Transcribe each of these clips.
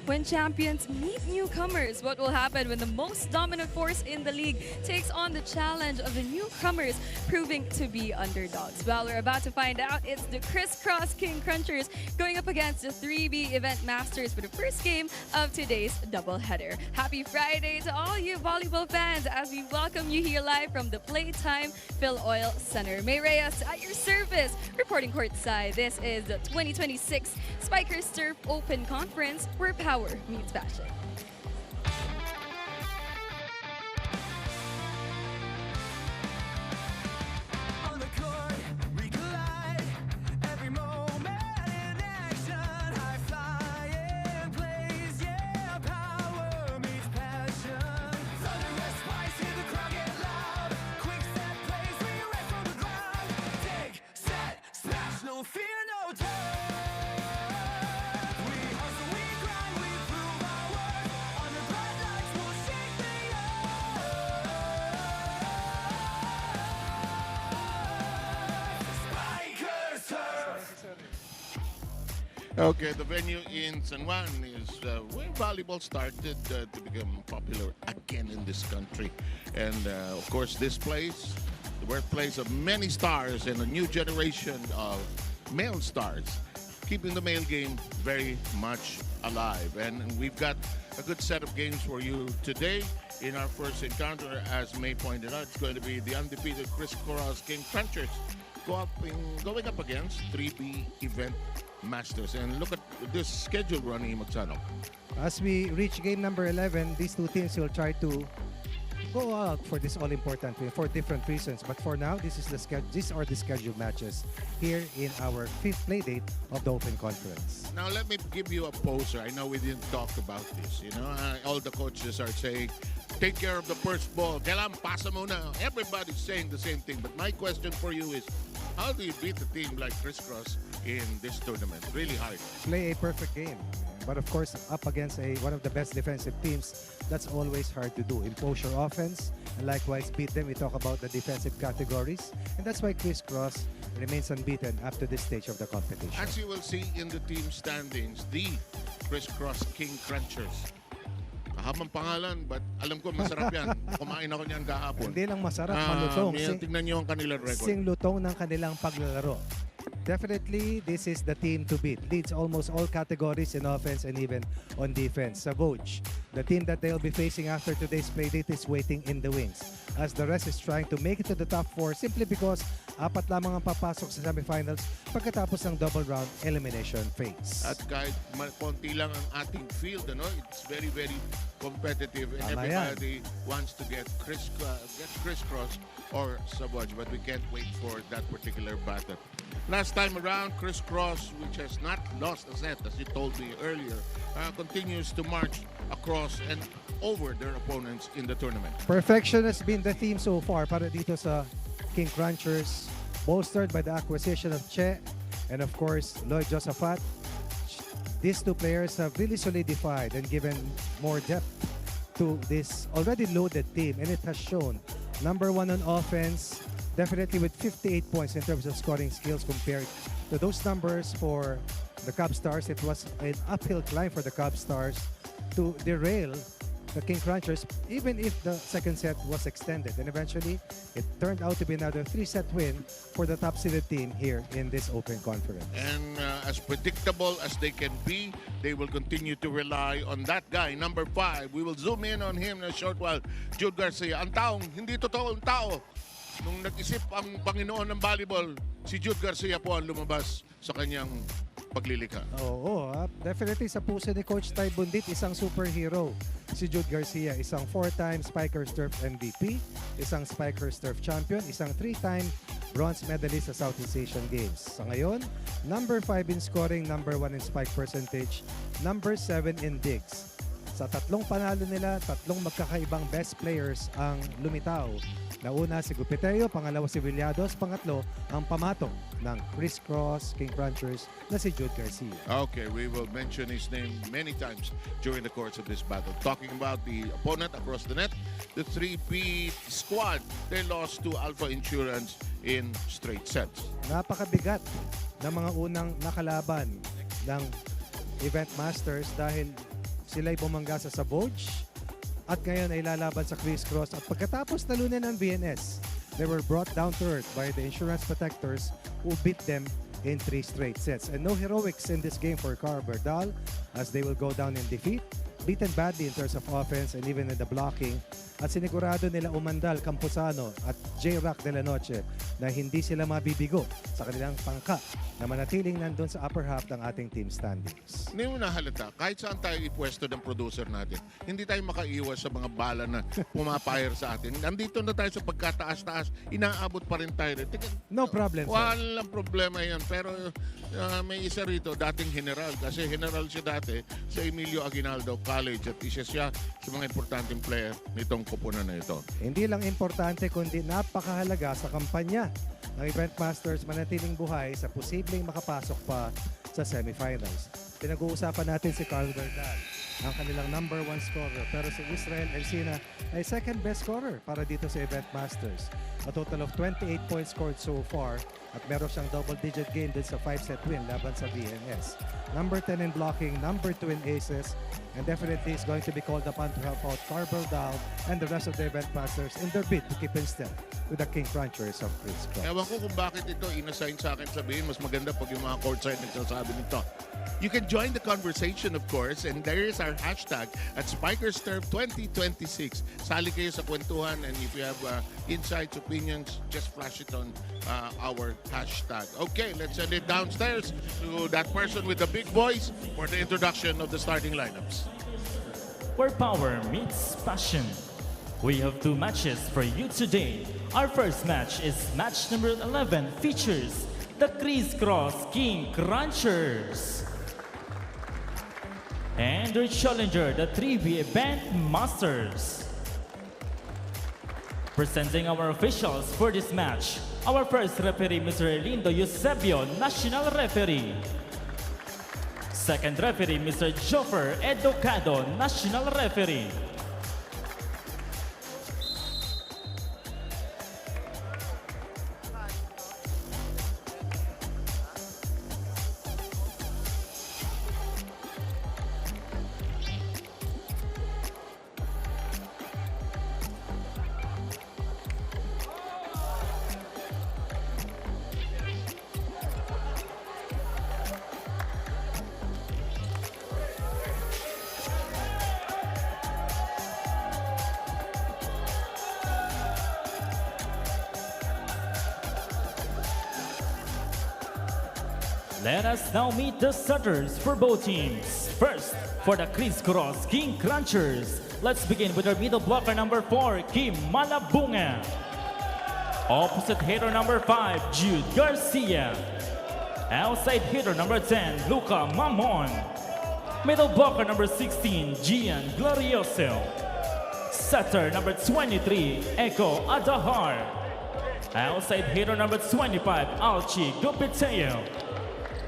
When champions meet newcomers, what will happen when the most dominant force in the league takes on the challenge of the newcomers proving to be underdogs? Well, we're about to find out. It's the Criss Cross King Crunchers going up against the 3B Event Masters for the first game of today's doubleheader. Happy Friday to all you volleyball fans as we welcome you here live from the Playtime Phil Oil Center. May Reyes at your service, reporting courtside. This is the 2026 Spikers Turf Open Conference where power meets passion. Okay, the venue in San Juan is where volleyball started to become popular again in this country. And of course, this place, the birthplace of many stars and a new generation of male stars, keeping the male game very much alive. And we've got a good set of games for you today. In our first encounter, as May pointed out, it's going to be the undefeated Criss Cross King Crunchers going up against 3B Event Masters. And look at this schedule running, Magsano. As we reach game number 11, these two teams will try to go out for this all-important win for different reasons. But for now, these are the scheduled matches here in our fifth play date of the Open Conference. Now, let me give you a poser. I know we didn't talk about this. You know, all the coaches are saying, take care of the first ball. Kailangan pasa muna. Everybody's saying the same thing. But my question for you is, how do you beat a team like Crisscross in this tournament? Really hard. Play a perfect game. But of course, up against one of the best defensive teams, that's always hard to do. Impose your offense and likewise beat them. We talk about the defensive categories. And that's why Crisscross remains unbeaten up to this stage of the competition. As you will see in the team standings, the Criss Cross King Crunchers. Kahabang pangalan, but alam ko masarap yan. Kumain ako niyan kahapon. Hindi lang masarap, malutong. Tingnan niyo ang kanilang record. Sing lutong ng kanilang paglalaro. Definitely, this is the team to beat. Leads almost all categories in offense and even on defense. Savoj, the team that they'll be facing after today's playdate is waiting in the wings. As the rest is trying to make it to the top 4 simply because apat lamang ang papasok sa semifinals pagkatapos ng double round elimination phase. At kahit konti lang ang ating field, ano, it's very, very competitive and everybody wants to get Crisscross or Savoj, but we can't wait for that particular battle. Last time around, Crisscross, which has not lost a set, as you told me earlier, continues to march across and over their opponents in the tournament. Perfection has been the theme so far para dito sa King Crunchers, bolstered by the acquisition of Che and of course Lloyd Josaphat. These two players have really solidified and given more depth to this already loaded team, and it has shown. Number 1 on offense, definitely with 58 points in terms of scoring skills compared to those numbers for the Cub Stars. It was an uphill climb for the Cub Stars to derail the King Crunchers, even if the second set was extended. And eventually, it turned out to be another 3-set win for the top-seeded team here in this Open Conference. And as predictable as they can be, they will continue to rely on that guy, number 5. We will zoom in on him in a short while. Jude Garcia, ang taong hindi totoo ang tao. Nung nag-isip ang Panginoon ng volleyball, si Jude Garcia po ang lumabas sa kanyang paglilikha. Oo, definitely sa puso ni Coach Ty Bundit, isang superhero. Si Jude Garcia, isang 4-time Spikers Turf MVP, isang Spikers Turf champion, isang 3-time bronze medalist sa Southeast Asian Games. Sa ngayon, number 5 in scoring, number 1 in spike percentage, number 7 in digs. Sa tatlong panalo nila, tatlong magkakaibang best players ang lumitaw. Nauna si Gupiteo, pangalawa si Villados, pangatlo ang pamatok ng Criss Cross King Crunchers na si Jude Garcia. Okay, we will mention his name many times during the course of this battle. Talking about the opponent across the net, the 3B squad, they lost to Alpha Insurance in straight sets. Napakabigat ng mga unang nakalaban ng Event Masters dahil Sila'y bumangga sa Saboge at ngayon ay lalaban sa Criss Cross. At pagkatapos talunin ng VNS, they were brought down to earth by the Insurance Protectors who beat them in 3 straight sets. And no heroics in this game for Carl Berdal as they will go down in defeat. Beaten badly in terms of offense and even in the blocking. At sinigurado nila Umandal, Campuzano at J-Rock de la Noche na hindi sila mabibigo sa kanilang pangka na manatiling nandun sa upper half ng ating team standings. Hindi mo nahalata, kahit saan tayo ipwesto ng producer natin, hindi tayo makaiwas sa mga bala na pumapayar sa atin. Nandito na tayo sa pagkataas-taas, inaabot pa rin tayo. No problem, sir. Walang problema yan. Pero may isa rito, dating general. Kasi general siya dati sa Emilio Aguinaldo College at isa siya sa mga importanteng player nitong kupunan na ito. Hindi lang importante kundi napakahalaga sa kampanya ng Event Masters manatiling buhay sa posibleng makapasok pa sa semifinals. Pinag-uusapan natin si Carl Berdal, ang kanilang number 1 scorer. Pero si Israel Encina ay second best scorer para dito sa Event Masters. A total of 28 points scored so far at meron siyang double-digit gain din sa 5-set win laban sa BNS. Number 10 in blocking, number 2 in aces, and definitely is going to be called upon to help out Carl Berdal and the rest of the Event Masters in their bid to keep in step with the King Crunchers of Criss Cross. Ewan ko kung bakit ito inassign sa akin sabihin, mas maganda pag yung mga courtside nagsasabi nito. You can join the conversation, of course, and there is our hashtag at spikersturf2026. Sali kayo sa kwentuhan, and if you have insights, opinions, just flash it on our hashtag. Okay, let's send it downstairs to that person with the big voice for the introduction of the starting lineups. Where power meets passion. We have 2 matches for you today. Our first match is match number 11, features the Criss Cross King Crunchers and their challenger, the 3V Event Masters. Presenting our officials for this match, our first referee, Mr. Lindo Eusebio, National Referee. Second referee, Mr. Joffer Educado, National Referee. Let us now meet the starters for both teams. First, for the Criss Cross King Crunchers, let's begin with our middle blocker number 4, Kim Malabunga. Opposite hitter number 5, Jude Garcia. Outside hitter number 10, Luca Mamon. Middle blocker number 16, Gian Glorioso. Setter number 23, Echo Adahar. Outside hitter number 25, Alchi Gupiteo.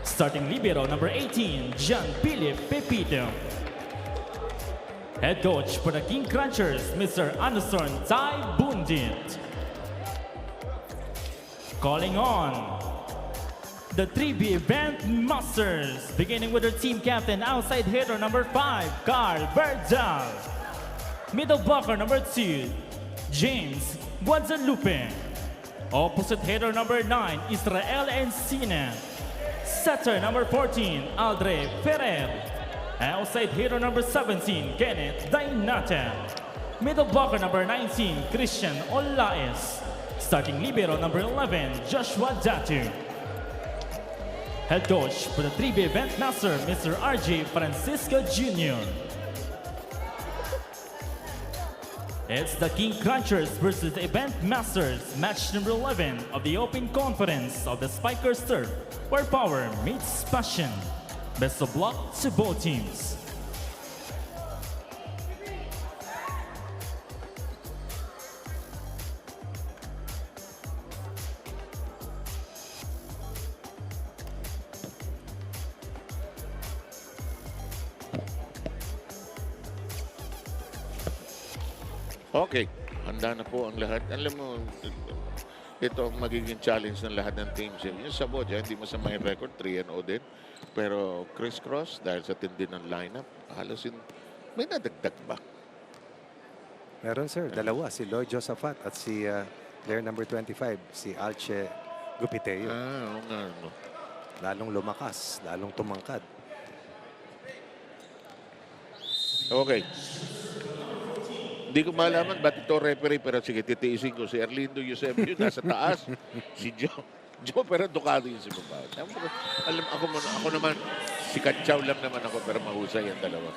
Starting libero number 18, Jean-Philippe Pepito. Head coach for the King Crunchers, Mr. Anderson Tai Bundit. Calling on the 3B Event Masters, beginning with their team captain, outside hitter number 5, Carl Berdal. Middle blocker number 2, James Guadalupe. Opposite hitter number 9, Israel Encina. Setter number 14, Aldre Ferrer. Outside hitter number 17, Kenneth Dainata. Middle blocker number 19, Christian Olaes. Starting libero number 11, Joshua Datu. Head coach for the 3B Event Master, Mr. RJ Francisco Jr. It's the King Crunchers versus the Event Masters, match number 11 of the Open Conference of the Spikers Turf, where power meets passion. Best of luck to both teams. Okay, handa na po ang lahat. Alam mo, ito ang magiging challenge ng lahat ng teams. Yung Saboja, hindi masama yung record, 3-0 din. Pero Criss Cross, dahil sa tindi ng lineup, halos May nadagdag ba? Meron sir, dalawa. Si Lloyd Josaphat at si player number 25, si Alche Gupiteo. Oo nga. No. Lalong lumakas, lalong tumangkad. Okay. Hindi ko malaman ba't ito referee, pero sige, titiisin ko. Si Erlindo Eusebio nasa taas. Si Joe pero Ducado yung si baba. Ako naman, si Katsaw lang naman ako, pero mahusay ang dalawa.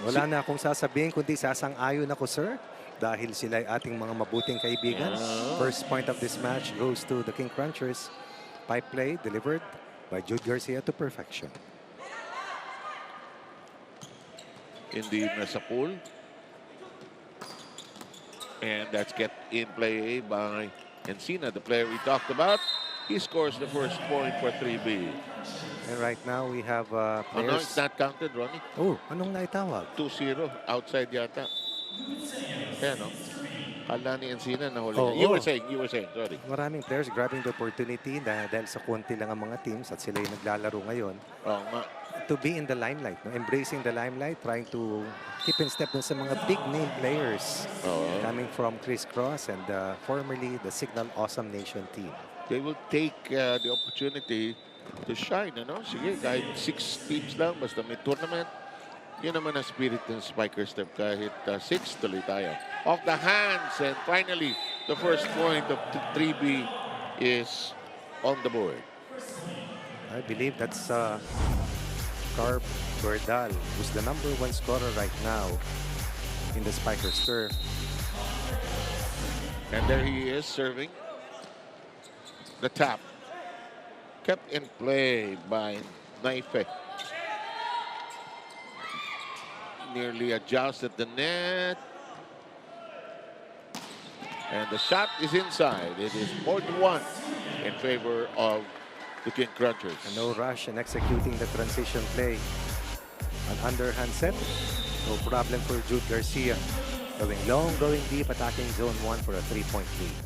Wala na akong sasabihin, kundi sasang-ayon ako, sir. Dahil sila ay ating mga mabuting kaibigan. First point of this match goes to the King Crunchers. Pipe play delivered by Jude Garcia to perfection. Hindi na sa pool. And that's kept in play by Encina, the player we talked about. He scores the first point for 3B. And right now we have Oh, no, players. it's not counted, Ronnie. Oh, anong naitawag? 2-0, outside yata. Ayan, no? Kala ni Encina na huli. Oh, You oh. were saying, sorry. Maraming players grabbing the opportunity dahil sa konti lang ang mga teams at sila yung naglalaro ngayon. Oo nga. To be in the limelight, no? Embracing the limelight, trying to keep in step dun sa mga big name players coming from Criss Cross and formerly the Signal Awesome Nation team. They will take the opportunity to shine, ano? Sige, kahit 6 teams lang, basta may tournament. Yun naman ang spirit ng spikersturf, kahit 6, tuloy tayo. Off the hands, and finally, the first point of 3B is on the board. I believe that's Carp Gordal, who's the #1 scorer right now in the spikersturf. And there he is serving. The tap. Kept in play by Naife. Nearly adjusted the net. And the shot is inside. It is 4-1 in favor of the King Crunchers. And no rush in executing the transition play. An underhand set. No problem for Jude Garcia. Going long, going deep, attacking zone 1 for a 3-point lead.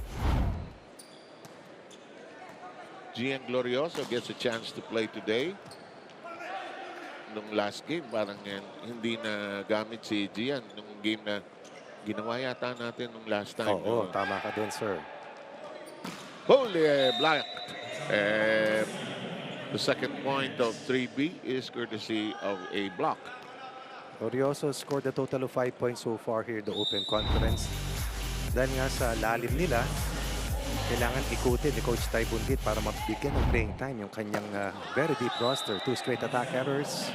Gian Glorioso gets a chance to play today. Nung last game, parang hindi na gamit si Gian nung game na ginawa yata natin nung last time. Oo, tama ka dun, sir. Holy black. The second point of 3B is courtesy of a block. Glorioso scored a total of 5 points so far here in the Open Conference. Dahil nga sa lalim nila, kailangan ikutin ni Coach Ty Bundit para mabigyan ng playing time yung kanyang very deep roster. 2 straight attack errors.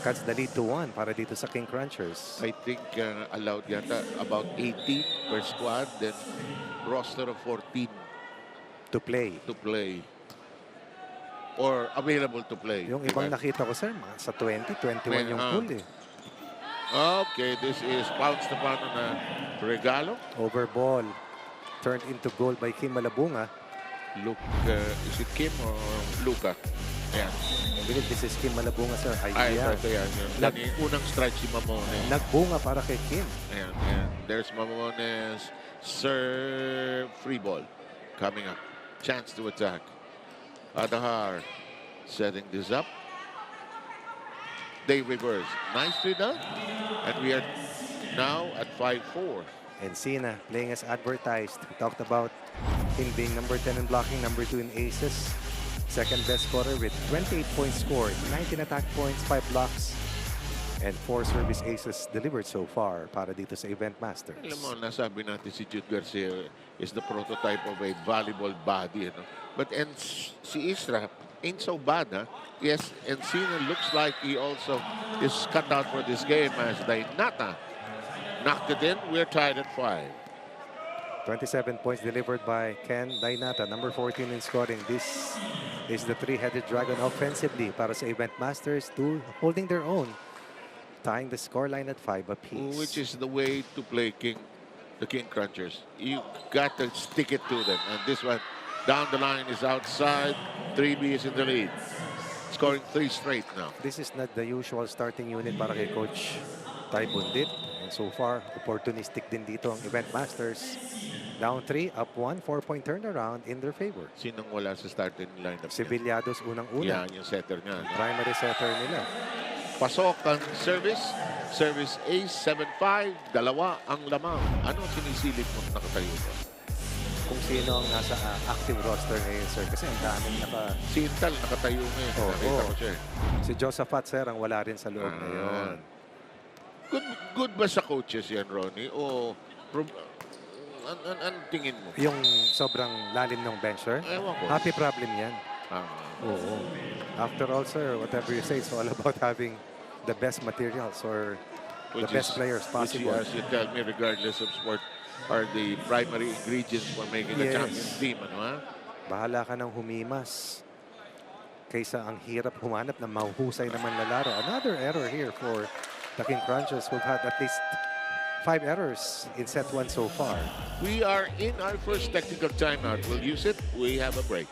Cuts the lead to 1 para dito sa King Crunchers. I think allowed yata about 18 per squad, then roster of 14 To play. Or available to play. Yung ibang nakita ko, sir, mga sa 20, 21 yung pool eh. Okay, this is bounced upon na regalo. Over ball. Turned into goal by Kim Malabunga. Look, is it Kim or Luca? Ayan. I believe this is Kim Malabunga, sir. Ay, yeah. ito yan. Unang strike si Mamones. Nagbunga para kay Kim. Ayan, ayan. There's Mamones. Serve. Free ball. Coming up. Chance to attack. Adahar setting this up. They reverse. Nicely done. And we are now at 5-4. Encina playing as advertised. We talked about him being number 10 in blocking, number 2 in aces. Second best scorer with 28 points scored, 19 attack points, 5 blocks, and 4 service aces delivered so far para dito sa Event Masters. Alam mo, nasabi natin si Jude Garcia is the prototype of a volleyball body. You know? But si Isra ain't so bad. Huh? Yes, Encina looks like he also is cut out for this game as Dainata knocked it in. We're tied at 5. 27 points delivered by Ken Dainata, number 14 in scoring. This is the three-headed dragon offensively para sa Event Masters, 2 holding their own, tying the scoreline at 5 apiece. Which is the way to play the King Crunchers. You got to stick it to them. And this one down the line is outside. 3B is in the lead. Scoring 3 straight now. This is not the usual starting unit para kay Coach Ty Bundit. And so far, opportunistic din dito ang Event Masters. Down 3, up 1, 4-point turnaround in their favor. Sinong wala sa starting lineup? Si Villados unang-una. Yan, yung setter niya. Primary setter nila. Pasok ang service. Service ace, 7-5. Dalawa ang lamang. Ano sinisilip mo nakatayo ko? Kung sino ang nasa active roster ngayon, sir. Kasi ang daming Si Intal nakatayo ngayon. Oo. Nakita ko siya. Si Josaphat, sir, ang wala rin sa loob ngayon. Good ba sa coaches yan, Ronnie? O ang tingin mo? Yung sobrang lalim ng bench, sir. Ewan ko. Happy problem yan. Oo. After all, sir, whatever you say, it's all about having the best materials or the best players possible. Which, as you tell me, regardless of sport, are the primary ingredients for making a champion team. Ano, ha? Bahala ka ng humimas. Kaysa ang hirap humanap ng mahuhusay naman lalaro. Another error here for the King Crunchers, who've had at least 5 errors in set 1 so far. We are in our first technical timeout. We'll use it. We have a break.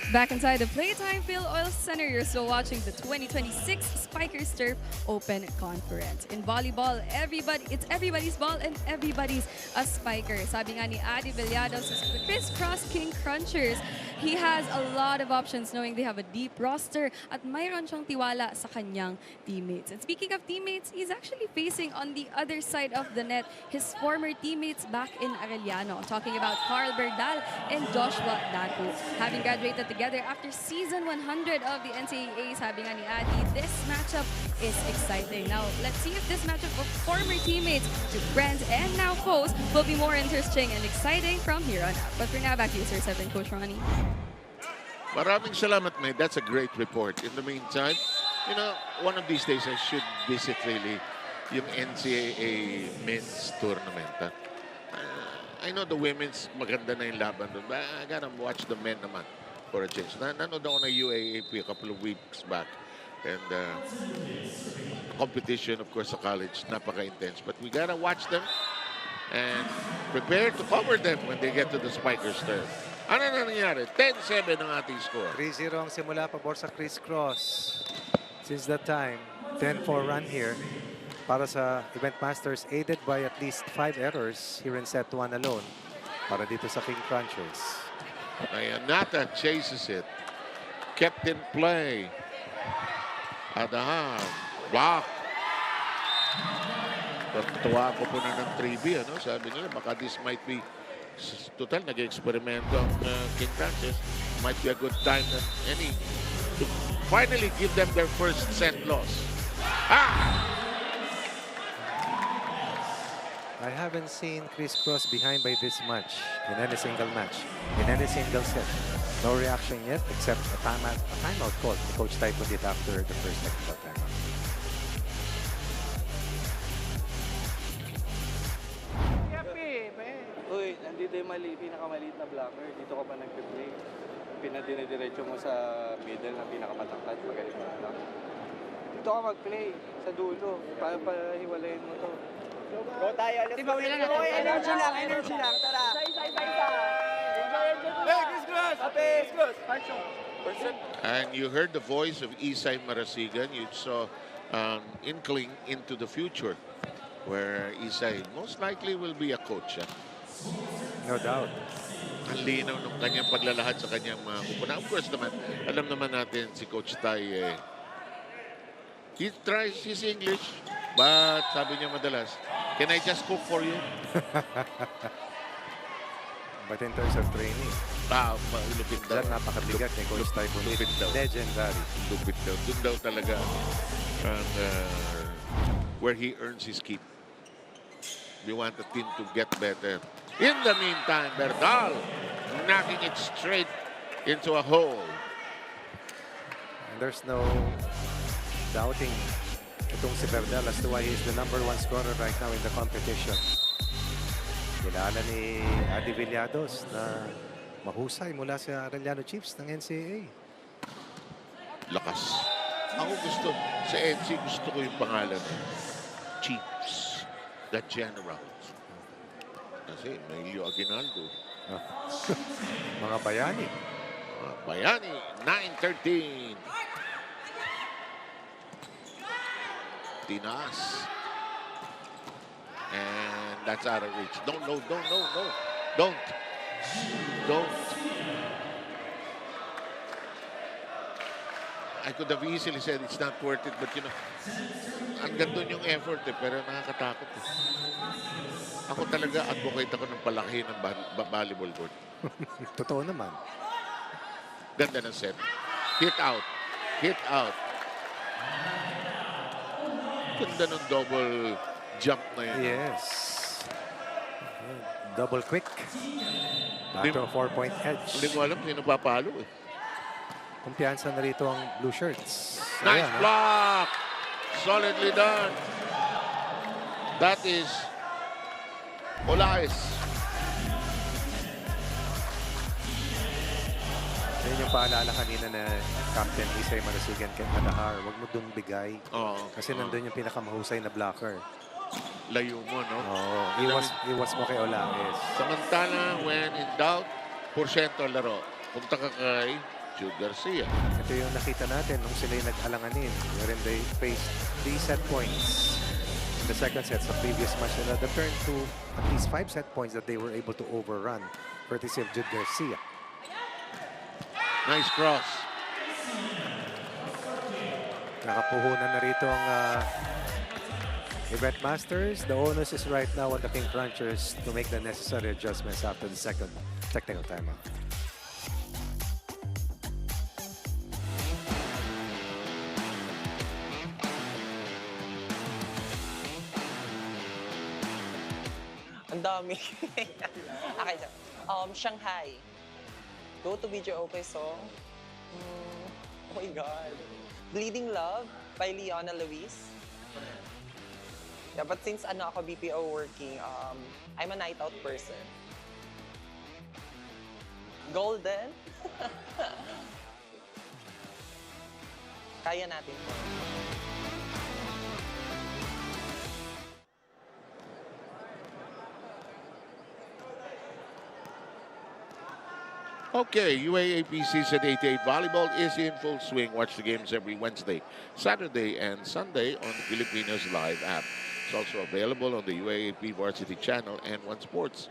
Back inside the Playtime Phil Oil Center, you're still watching the 2026 Spikers Turf Open Conference. In volleyball, it's everybody's ball and everybody's a spiker. Sabi nga ni Adi Villados sa Criss Cross King Crunchers, he has a lot of options knowing they have a deep roster at mayroon siyang tiwala sa kanyang teammates. And speaking of teammates, he's actually facing on the other side of the net his former teammates back in Arellano. Talking about Carl Berdal and Joshua Datu. Having graduated together after season 100 of the NCAA, sabi nga ni Adi, this matchup is exciting. Now, let's see if this matchup of former teammates to friends and now foes will be more interesting and exciting from here on out. But for now, back to you, Sir 7, Coach Ronnie. Maraming salamat, mate. That's a great report. In the meantime, you know, one of these days I should visit really yung NCAA men's tournament. I know the women's maganda na yung laban doon, but I gotta watch the men naman for a change. Nanood ako na UAAP a couple of weeks back. And competition, of course, sa college, napaka-intense. But we gotta watch them and prepare to cover them when they get to the Spikers turf. Ano na nangyari? 10-7 ang ating score. 3-0 ang simula pabor sa Criss Cross. Since that time, 10-4 run here para sa Event Masters, aided by at least 5 errors here in set 1 alone para dito sa King Crunchers. Ayanata chases it. Kept in play. Adahan. Block. Tuwa ko po na ng 3B. Ano? Sabi nila, baka this might be total, nag-eksperimento ang King Crunchers. Might be a good time that any to finally give them their first set loss. I haven't seen Criss Cross behind by this much in any single match, in any single set. No reaction yet except a timeout call. Coach Typhoon did after the first technical timeout. Uy, nandito yung pinakamaliit na blocker. Dito ka pa nagpe-play. Pinadinidiretso mo sa middle na pinakamatangkad. Magaling mo lang. Dito ka mag-play sa dulo. Para hiwalayin mo to. Go tayo. Let's go. Energy lang. Tara. Isa. Hey, Crisscross! Crisscross! And you heard the voice of Isay Marasigan. You saw inkling into the future where Isay most likely will be a coach. No doubt. Ang linaw ng kanyang paglalahad sa kanyang mga kupuna. Of course naman, alam naman natin si Coach Tay, he tries his English, but sabi niya madalas, can I just cook for you? But in terms of training, Lupit daw. dyan napakabigat ni Coach Typhoon. Lupit daw. Legendary. Lupit daw. Doon daw talaga where he earns his keep. We want the team to get better. In the meantime, Berdal knocking it straight into a hole. And there's no doubting itong si Berdal as to why he's the #1 scorer right now in the competition. Kilala ni Adi Villados na mahusay mula sa Arellano Chiefs ng NCAA. Lakas. Ako gusto, sa NC gusto ko yung pangalan. Chiefs. The Generals. Kasi may Leo Aguinaldo. Mga bayani. Bayani, 9-13. Tinaas. And that's out of reach. Don't. I could have easily said it's not worth it, but you know, hanggang doon yung effort pero nakakatakot. Ako talaga, advocate ako ng palaki ng volleyball court. Totoo naman. Ganda ng set. Hit out. Ganda ng double jump na yun. Yes. Double quick. Back to a 4-point edge. Hindi mo alam sino papalo eh. Kumpiyansa na rito ang blue shirts. Nice Ayan, block. Solidly done. That is Olaes. Yan yung paalala kanina na Captain Isay Manasigan kay Adahar. Huwag mo dun bigay. Kasi nandun yung pinakamahusay na blocker. Layo mo, no? Iwas mo kay Olaes. Samantala, when in doubt, porsyento laro. Punta ka kay Jude Garcia. Ito yung nakita natin nung sila'y nag-alanganin. Wherein they faced 3 set points in the second set sa previous match. And that turned to at least 5 set points that they were able to overrun courtesy of Jude Garcia. Nice cross. Nakapuhunan na rito ang Event Masters. The onus is right now on the King Crunchers to make the necessary adjustments after the second technical timeout. Ang dami. Okay, so, Shanghai. Go to Video Okay song. Oh my God. Bleeding Love by Leona Luis. Yeah, but since ako BPO working, I'm a night out person. Golden. Kaya natin po. Okay, UAAP Season 88 Volleyball is in full swing. Watch the games every Wednesday, Saturday, and Sunday on the Filipinos Live app. It's also available on the UAAP Varsity channel and One Sports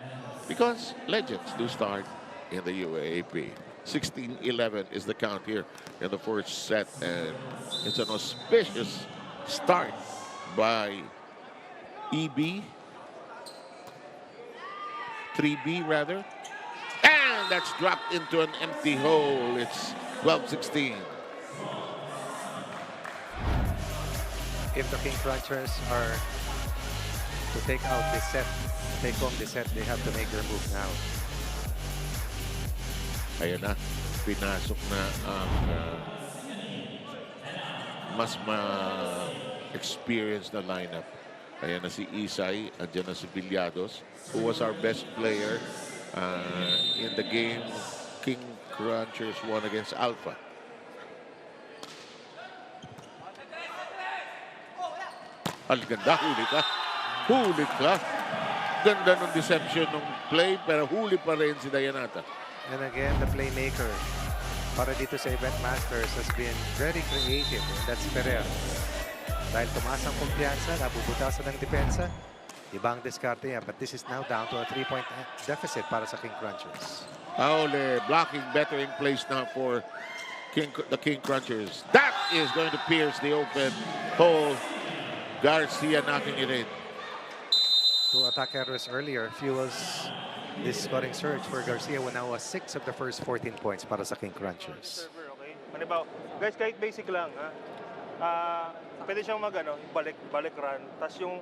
because legends do start in the UAAP. 16-11 is the count here in the first set, and it's an auspicious start by EB. 3B rather. And that's dropped into an empty hole. It's 12-16. If the King Crunchers are to take out this set, take home this set, they have to make their move now. Ayan na, pinasok na ang mas ma-experienced na lineup. Ayan na si Isay, andyan na si Villados, who was our best player in the game King Crunchers won against Alpha. Ang ganda, huli ka. Huli ka. Ganda ng deception ng play, pero huli pa rin si Dayanata. And again, the playmaker para dito sa Event Masters has been very creative. And that's Ferrer. Dahil tumaas ang kumpiyansa, nabubutasan ng depensa, ibang diskarte yan. But this is now down to a 3-point deficit para sa King Crunchers. Paule blocking better in place now for the King Crunchers. That is going to pierce the open hole. Garcia knocking it in. 2 attack errors earlier fuels this scoring surge for Garcia when now 6 of the first 14 points para sa King Crunchers. Okay. Manibaw, guys, kahit basic lang, ha? Pwede siyang balik run. Tapos yung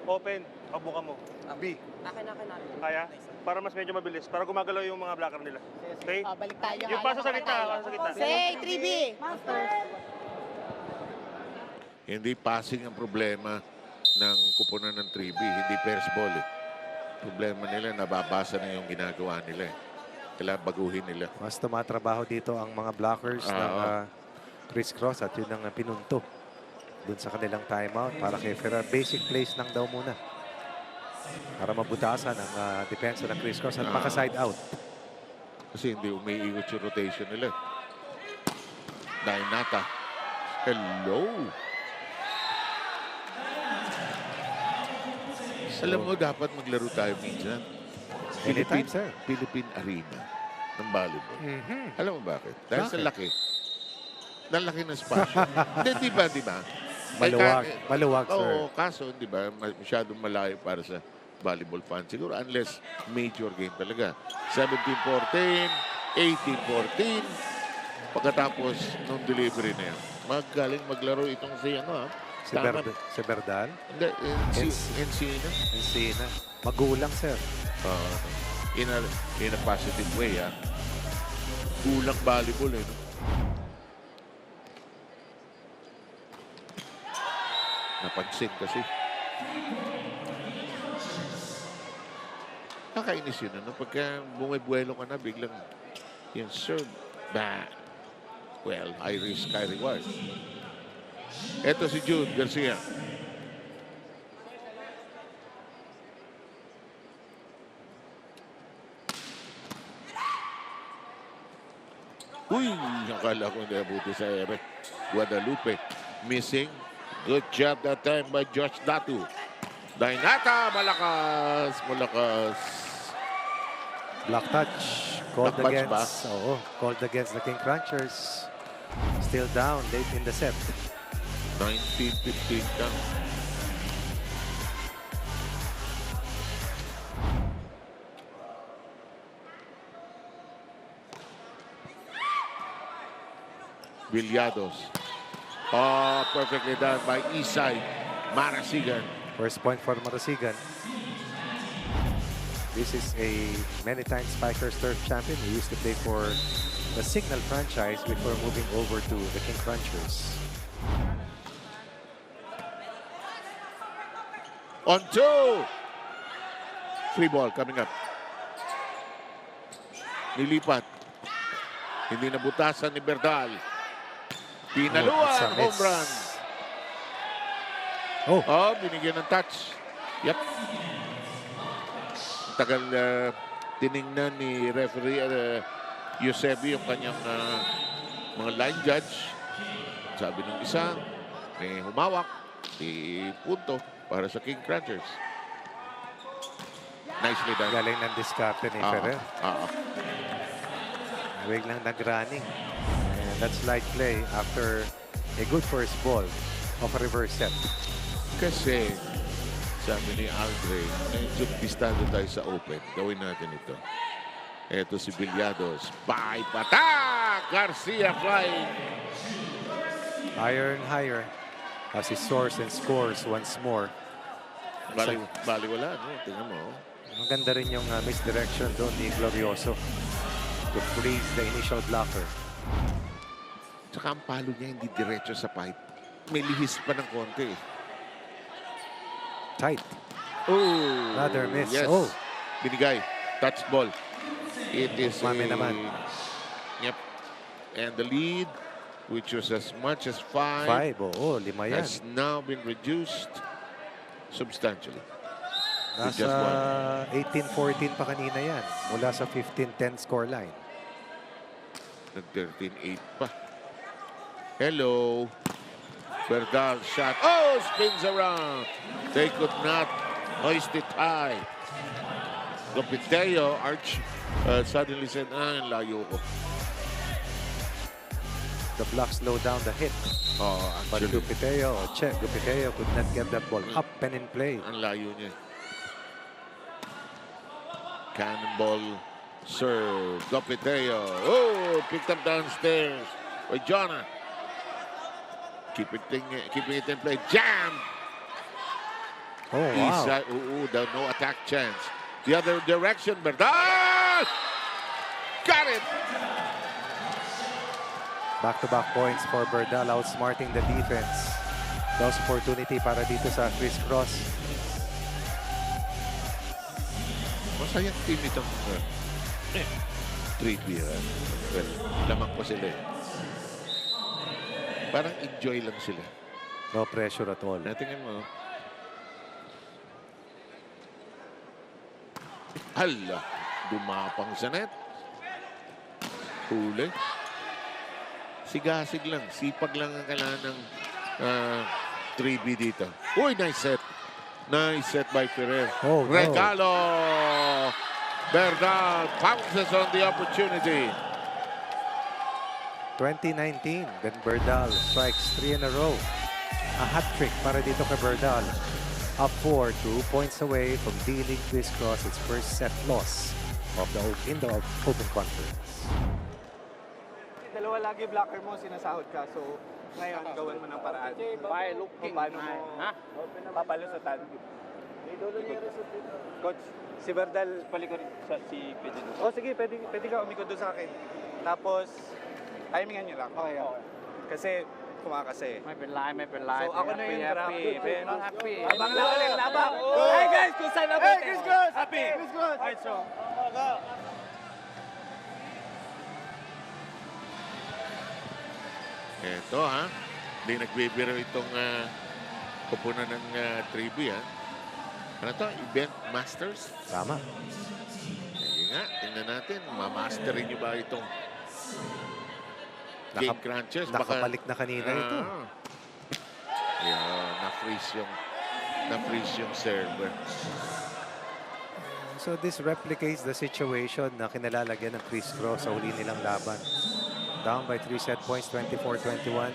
open, pabuka mo. B. Akin. Kaya? Para mas medyo mabilis. Para gumagalaw yung mga blocker nila. Okay? Balik tayo. Yung paso sa gitna, paso sa gitna. Say, 3B. Hindi passing ang problema ng kupunan ng 3B. Hindi first ball eh. Problema nila, nababasa na yung ginagawa nila eh. Kailangan baguhin nila. Mas tumatrabaho dito ang mga blockers ng Criss Cross at yun ang pinunto dun sa kanilang timeout para kay Ferrer. Basic plays lang daw muna para mabutasan ang depensa ng Criss Cross at maka-side out. Kasi hindi umiikot yung rotation nila. Dahil nata. Hello! Alam mo, dapat maglaro tayo minsan. Anytime, sir. Philippine Arena ng volleyball. Alam mo bakit? Dahil sa laki. Dahil laki ng spasyo. Hindi, di ba? Maluwag, sir. Oo, kaso, di ba, masyadong malayo para sa volleyball fans. Siguro, unless major game talaga. 17-14, 18-14. Pagkatapos nung delivery na yan, magaling maglaro itong si Si Berdal. Hindi, Encina. Encina. Magulang, sir. In a positive way, ha. Kulang volleyball, eh. No? Napansin kasi. Nakainis yun, ano? Pagka bumibuelo ka na, biglang yung serve. Bah. Well, high risk, high reward. Ito si Jude Garcia. Uy, akala ko hindi abuti sa ere. Guadalupe missing. Good job that time by Josh Datu. Dainata, malakas. Block touch. Called Block touch against. Called against the King Crunchers. Still down late in the set. 19-15 down. Villados. Perfectly done by Isay Marasigan. First point for Marasigan. This is a many times Spikers Turf champion. He used to play for the Signal franchise before moving over to the King Crunchers. On two. Free ball coming up. Nilipat. Hindi nabutasan ni Berdal. Pinaluan, home run. Binigyan ng touch. Yep. Tagal tiningnan ni referee Yusebi yung kanyang mga line judge. Sabi ng isa, may humawak. Punto para sa King Crunchers. Nicely done. Galing ng diskarte ni Ferrer. Biglang nag-running. And that's light play after a good first ball of a reverse set. Kasi, sabi ni Andre, medyo pistado tayo sa open. Gawin natin ito. Ito si Villados. Bye, patak! Garcia flying. Higher and higher as he soars and scores once more. Bali wala, no? Tingnan mo. Maganda rin yung misdirection doon ni Glorioso to freeze the initial blocker. Tsaka ang palo niya hindi diretso sa pipe. May lihis pa ng konti. Tight. Oh! Another miss. Yes. Oh. Binigay. Touch ball. It is Mami naman. Yep. And the lead, which was as much as 5. 5. Lima yan. Has now been reduced substantially. Nasa 18-14 pa kanina yan. Mula sa 15-10 scoreline. Nag-13-8 pa. Hello. Berdal shot. Oh, spins around. They could not hoist it high. Gopiteo, Arch, suddenly said, layo ko. The block slowed down the hit. But Gopiteo could not get that ball up and in play. Ang layo niya. Cannonball serve. Gopiteo. Oh, picked up downstairs by Jonah. Keeping it in play. Jam! Oh, wow. No attack chance. The other direction, Berdal! Got it! Back-to-back points for Berdal, outsmarting the defense. Lost opportunity para dito sa Criss Cross. Masayang team itong 3B. Well, lamang pa sila eh. Parang enjoy lang sila. No pressure at all. Natingin mo. Hala, dumapang sa net. Huli. Sigasig lang, sipag lang ang kailangan ng 3B dito. Uy, nice set. Nice set by Ferrer. Oh, no. Regalo. Berdal pounces on the opportunity. 2019, then Berdal strikes 3 in a row. A hat-trick para dito kay Berdal. Up 4, 2 points away from dealing Criss Cross its first set loss of in the Open Conference. Dalawa lagi blocker mo, sinasahod ka. So, ngayon, gawan mo ng paraan. Paano mo papalusutan? Coach, si Berdal, palikod sa si Pedro. Oh, sige, pwede ka umikot doon sa akin. Tapos, timingan niyo lang. Okay. Kasi, kumakase.ไม่เป็นไรไม่เป็นไร So, ako na yung happy happy.น้อง happy Abang na ulit, labang. Hey guys, kung saan na Hey, Crisscross! Happy. Crisscross! Alright, so. Ito ha. Hindi nagbibiro itong kupunan ng 3B ha. Ano to? Event Masters? Tama. Sige nga, tingnan natin. Mamasterin nyo ba itong King Crunchers? Nakabalik na kanina ito. Yeah, na-freeze yung server. So this replicates the situation na kinalalagyan ng Criss Cross sa huli nilang laban. Down by 3 set points, 24-21.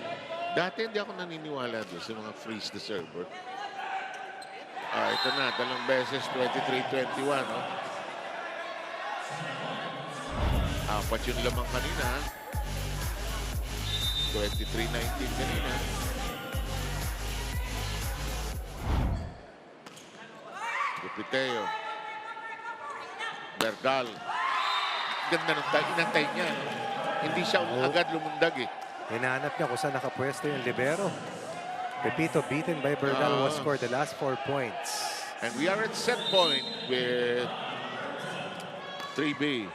Dati hindi ako naniniwala doon sa mga freeze the server. Ito na, dalawang beses, 23-21. Oh. Apat yung lamang kanina. 23-19 kanina. Lupiteo. Berdal. Ganda ng inantay niya. No? Hindi siya agad lumundag eh. Hinahanap niya kung saan nakapwesto yung libero. Pepito beaten by Berdal was scored the last 4 points. And we are at set point with 3B.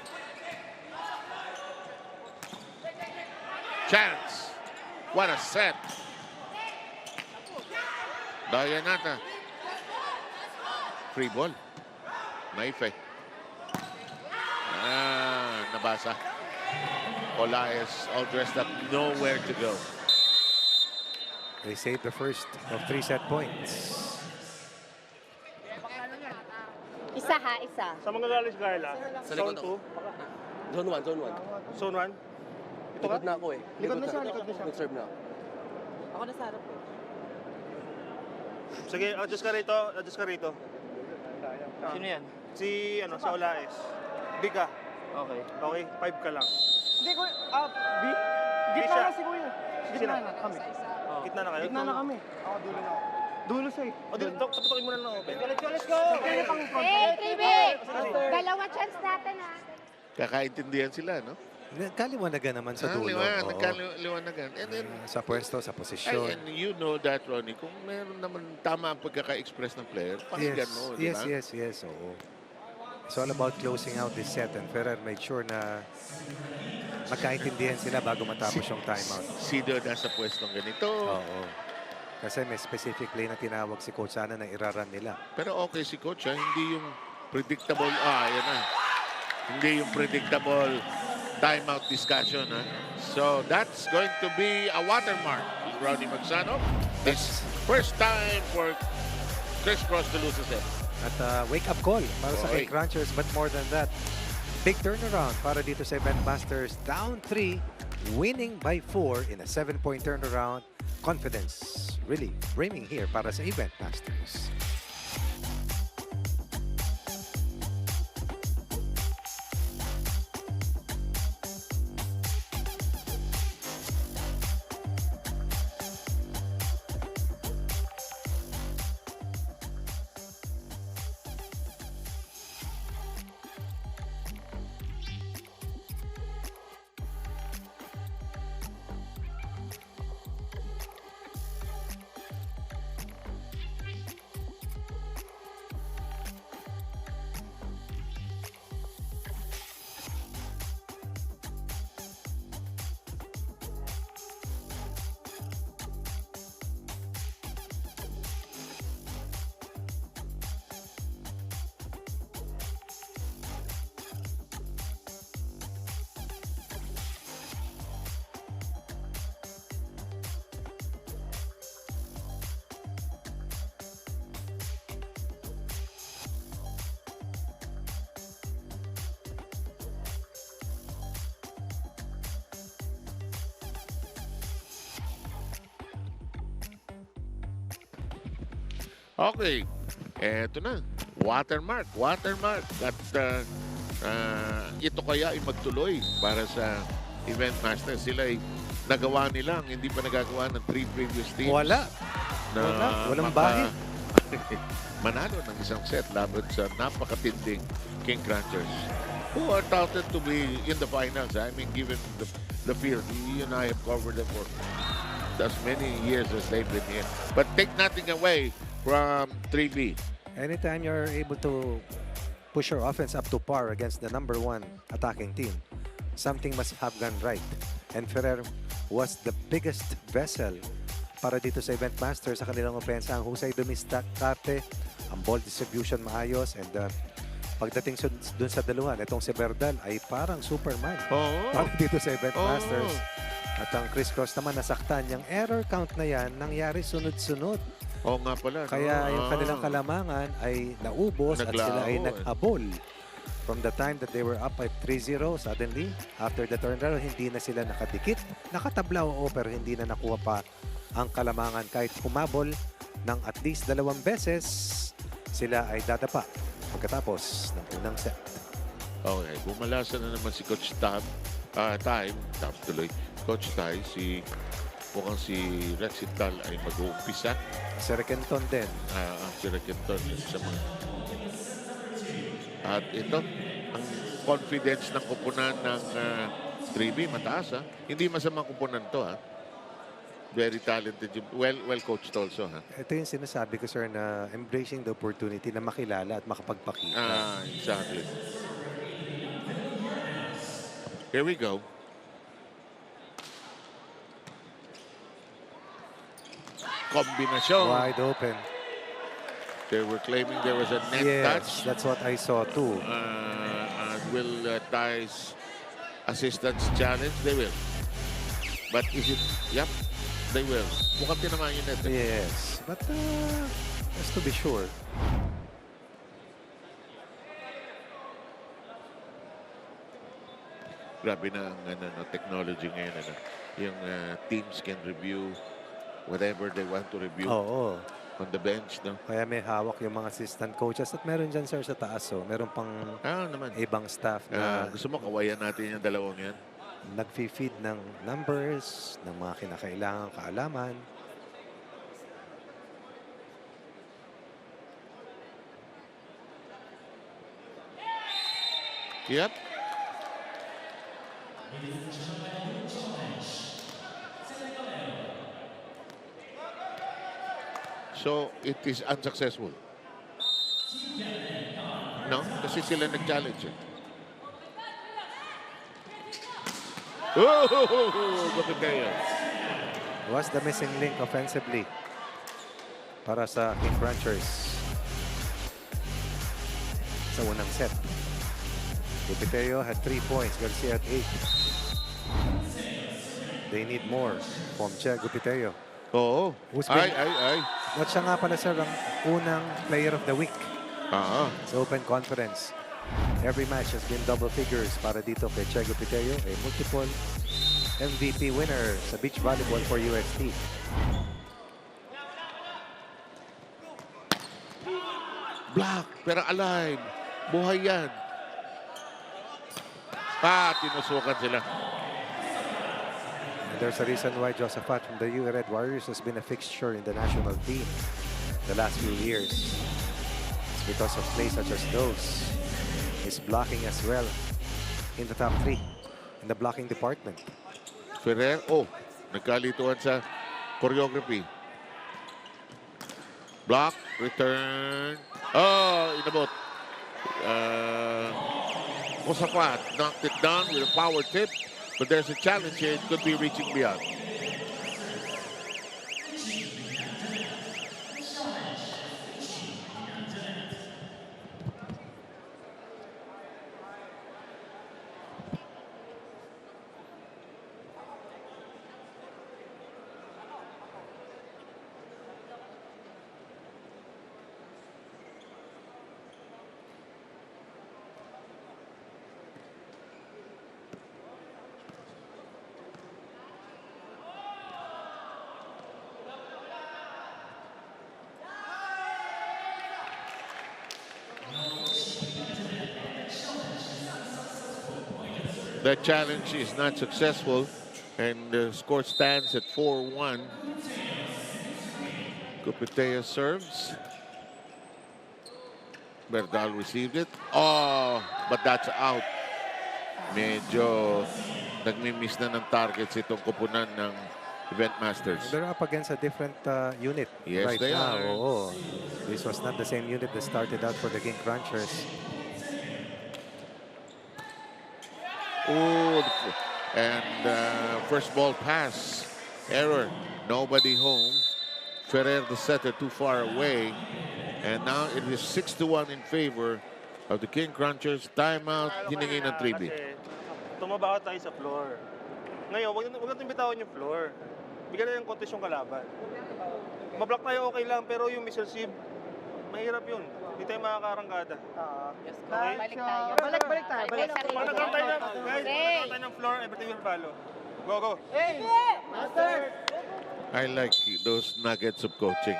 Chance. What a set. Dayanata. Free ball. Naife. Nabasa. Olaes all dressed up. Nowhere to go. They saved the first of 3 set points. Isa ha, isa. Sa mga rallies, Carla? Sa likod Zone ako. Zone 1, zone 1. 2? Zone 1? Ito ka? Likod na ako eh. Likod na siya. Nag-serve na ako. Ako na sa harap eh. Sige, adjust ka rito. Sino yan? Si Olaes. B ka. Okay. Okay, 5 ka lang. Hindi ko, B? Gitna na si Kuya. Gitna na kami. Gitna na kayo? Gitna na kami. Ako, dulo na ako. Dulo siya eh. O, taputokin mo na lang open. Let's go! Hey, Tribe! Dalawa chance natin ha. Kakaintindihan sila, no? Kaliwanagan naman sa dulo. Oo. Nagkaliwanagan. And then, Sa pwesto, sa posisyon. and you know that, Ronnie, kung meron naman tama ang pagkaka-express ng player, pakinggan mo, di ba? Yes. Oo. It's all about closing out this set, and Ferrer made sure na magkaintindihan sila bago matapos yung timeout. Sido nasa pwestong ganito. Oo. Kasi may specific play na tinawag si Coach sana na iraran nila. Pero okay si Coach, ha? Hindi yung predictable, yan na. Hindi yung predictable timeout discussion, ha? So that's going to be a watermark. Ronnie Magsano. This first time for Criss Cross to lose a set. At wake-up call para sa King Crunchers, but more than that, big turnaround para dito sa Event Masters. Down 3, winning by 4 in a 7-point turnaround. Confidence really brimming here para sa Event Masters. Okay. Eto na. Watermark. Watermark. At ito kaya ay magtuloy para sa event master. Sila ay nagawa nilang hindi pa nagagawa ng 3 previous teams. Wala. Walang bahid. Manalo ng isang set laban sa napakatinding King Crunchers, who are touted to be in the finals. I mean, given the field, you and I have covered them for as many years as they've been here. But take nothing away from 3B. Anytime you're able to push your offense up to par against the #1 attacking team, something must have gone right. And Ferrer was the biggest vessel para dito sa Event Master sa kanilang opensa. Ang husay dumiskarte, ang ball distribution maayos, and pagdating dun sa dalawa, itong si Berdal ay parang Superman para dito sa Event Masters. At ang Crisscross naman nasaktan. Yung error count na yan, nangyari sunod-sunod. Oo nga pala. Kaya yung kanilang kalamangan ay naubos at sila ay naghabol. From the time that they were up by 3-0, suddenly, after the turnaround, hindi na sila nakadikit. Nakatabla, oo, pero hindi na nakuha pa ang kalamangan. Kahit humabol ng at least 2 beses, sila ay dadapa pagkatapos ng unang set. Okay, bumalasa na naman si Coach Coach Ty, mukhang si Rexital ay mag-uumpisa. Si Requenton din. Si Requenton sa mga... At ito, ang confidence ng kupunan ng 3B, mataas ha. Hindi masamang kupunan to ha. Very talented. Well coached also ha. Ito yung sinasabi ko, sir, na embracing the opportunity na makilala at makapagpakita. Exactly. Here we go. Combination. Wide open. They were claiming there was a net touch. That's what I saw too. And will Ty's assistance challenge? They will. But is it? Yep, they will. Mukhang tinamaan yung net. Yes, but just to be sure. Grabe na ang technology ngayon. Yung teams can review whatever they want to review. Oo. On the bench, no? Kaya may hawak yung mga assistant coaches at meron dyan, sir, sa taas. So, meron pang ibang staff na gusto mo kawayan natin yung dalawang yan? nag-feed ng numbers, ng mga kinakailangang kaalaman. Yep. So, it is unsuccessful. No? Kasi sila nag-challenge. Gupiteyo. Was the missing link offensively para sa King Crunchers sa unang set. Gupiteyo had 3 points, Garcia had 8. They need more from Che Gupiteyo. Oo. Ay. At siya nga pala, sir, ang unang player of the week sa Open Conference. Every match has been double figures para dito kay Che Gupiteyo, a multiple MVP winner sa beach volleyball for UST. Block, pero alive. Buhay yan. Tinusukan sila. And there's a reason why Josephat from the U Red Warriors has been a fixture in the national team the last few years. It's because of plays such as those. He's blocking as well in the top 3 in the blocking department. Ferrer, nagkalituan sa choreography. Block, return. Inabot. Josephat knocked it down with a power tip. But there's a challenge here. It could be reaching beyond. That challenge is not successful, and the score stands at 4-1. Cupitea serves. Berdal received it. Oh, but that's out. Medyo nagmi-miss na ng targets itong kupunan ng Event Masters. They're up against a different unit Yes, right they now. are. Oo. This was not the same unit that started out for the King Crunchers. Oh, and first ball pass. Error. Nobody home. Ferrer, the setter, too far away. And now it is 6-1 in favor of the King Crunchers. Timeout, hiningi ng 3B. Kasi tumaba tayo sa floor. Ngayon, wag natin bitawan yung floor. Bigyan na yung contest yung kalaban. Mablock tayo okay lang, pero yung missile sieve, mahirap yun. Hindi tayo makakarangkada. Yes, Okay? balik tayo. Balik tayo. Balik Pag nagkaroon tayo ng, guys, pag nagkaroon tayo ng floor, everything will follow. Go, go. Hey! Master! I like those nuggets of coaching.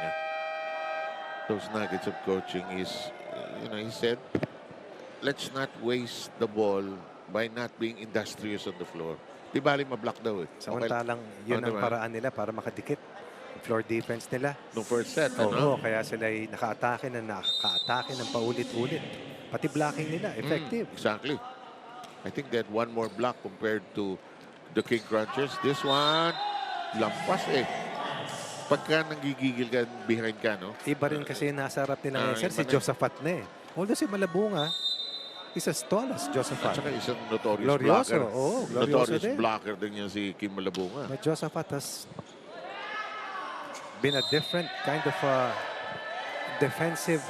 Those nuggets of coaching is, you know, he said, let's not waste the ball by not being industrious on the floor. Di bali mablock daw eh. Samantalang yun ang paraan nila para makadikit. Floor defense nila. No first set, Oo, kaya sila ay naka-atake ng paulit-ulit. Pati blocking nila, effective. Exactly. I think they had one more block compared to the King Crunchers. This one, lampas eh. Pagka nanggigigil ka, behind ka, no? Iba rin kasi yung nasa harap nila ngayon, sir, si iba na. Josaphat na eh. Although si Malabunga, is as tall as Josaphat. At saka isang notorious Glorioso, blocker. oo, glorioso Notorious din. blocker din yan si Kim Malabunga. But Josaphat has been a different kind of defensive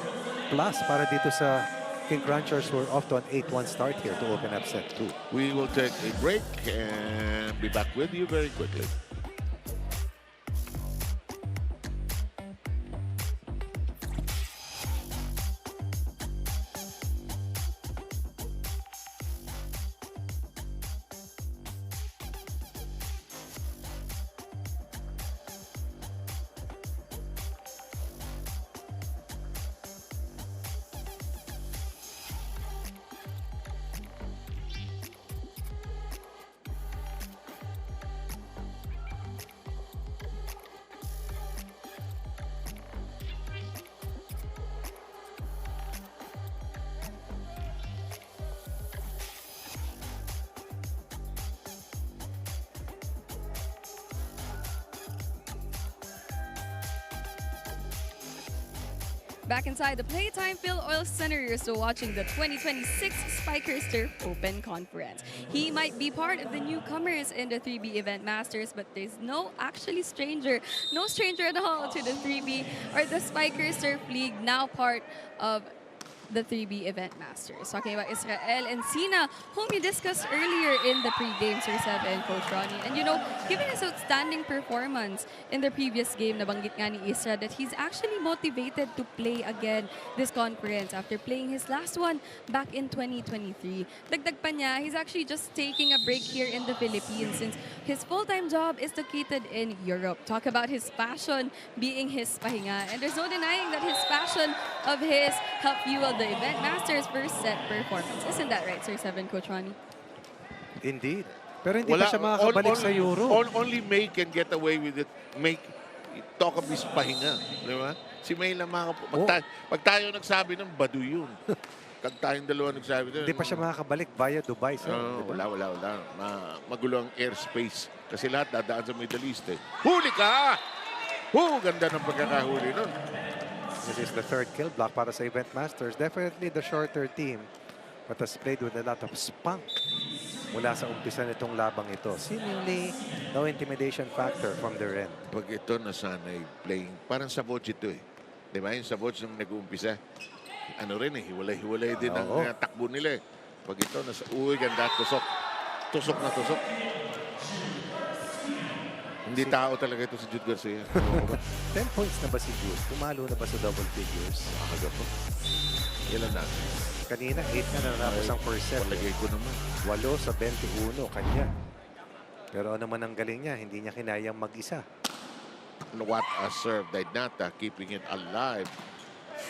plus para dito sa King Crunchers who are off to an 8-1 start here to open up set 2. We will take a break and be back with you very quickly. Back inside the Playtime Phil Oil Center, you're still watching the 2026 Spikers Turf Open Conference. He might be part of the newcomers in the 3B Event Masters, but there's no stranger at all to the 3B or the Spikers Turf League, now part of the 3B Event Masters. Talking about Israel and Sina, whom we discussed earlier in the pre-game, Sir Seb and Coach Ronnie. And you know, given his outstanding performance in the previous game, nabanggit nga ni Isra that he's actually motivated to play again this conference after playing his last one back in 2023. Dagdag pa niya, he's actually just taking a break here in the Philippines since his full-time job is located in Europe. Talk about his passion being his pahinga. And there's no denying that his passion of his helped fuel the Event Masters first set performance. Isn't that right, Sir Seven, Coach Ronnie? Indeed. Pero hindi pa siya makakabalik sa Euro. Only May can get away with it. May talk of his pahinga. Di ba? Si May lang pag tayo nagsabi ng badu yun. Pag tayong dalawa nagsabi doon. Hindi pa siya makakabalik via Dubai. Sir. Wala. Magulo ang airspace. Kasi lahat dadaan sa Middle East eh. Huli ka! Ganda ng pagkakahuli nun. This is the third kill block para sa Event Masters. Definitely the shorter team, but has played with a lot of spunk mula sa umpisa nitong labang ito. Seemingly, no intimidation factor from their end. Pag ito nasanay playing, parang sa Boch ito eh. Di ba? Yung sa Boch nung nag-uumpisa, ano rin eh, hiwalay-hiwalay din ang takbo nila eh. Pag ito, ganda, tusok. Tusok na tusok. Hindi tao talaga ito si Jude Garcia. 10 points na ba si Jude? Pumalo na ba sa double figures? Aga po. Ilan na? Kanina, 8 na natapos ang first set. Palagay ko naman. 8 sa 21, kanya. Pero ano man ang galing niya, hindi niya kinayang mag-isa. What a serve. Dainata keeping it alive.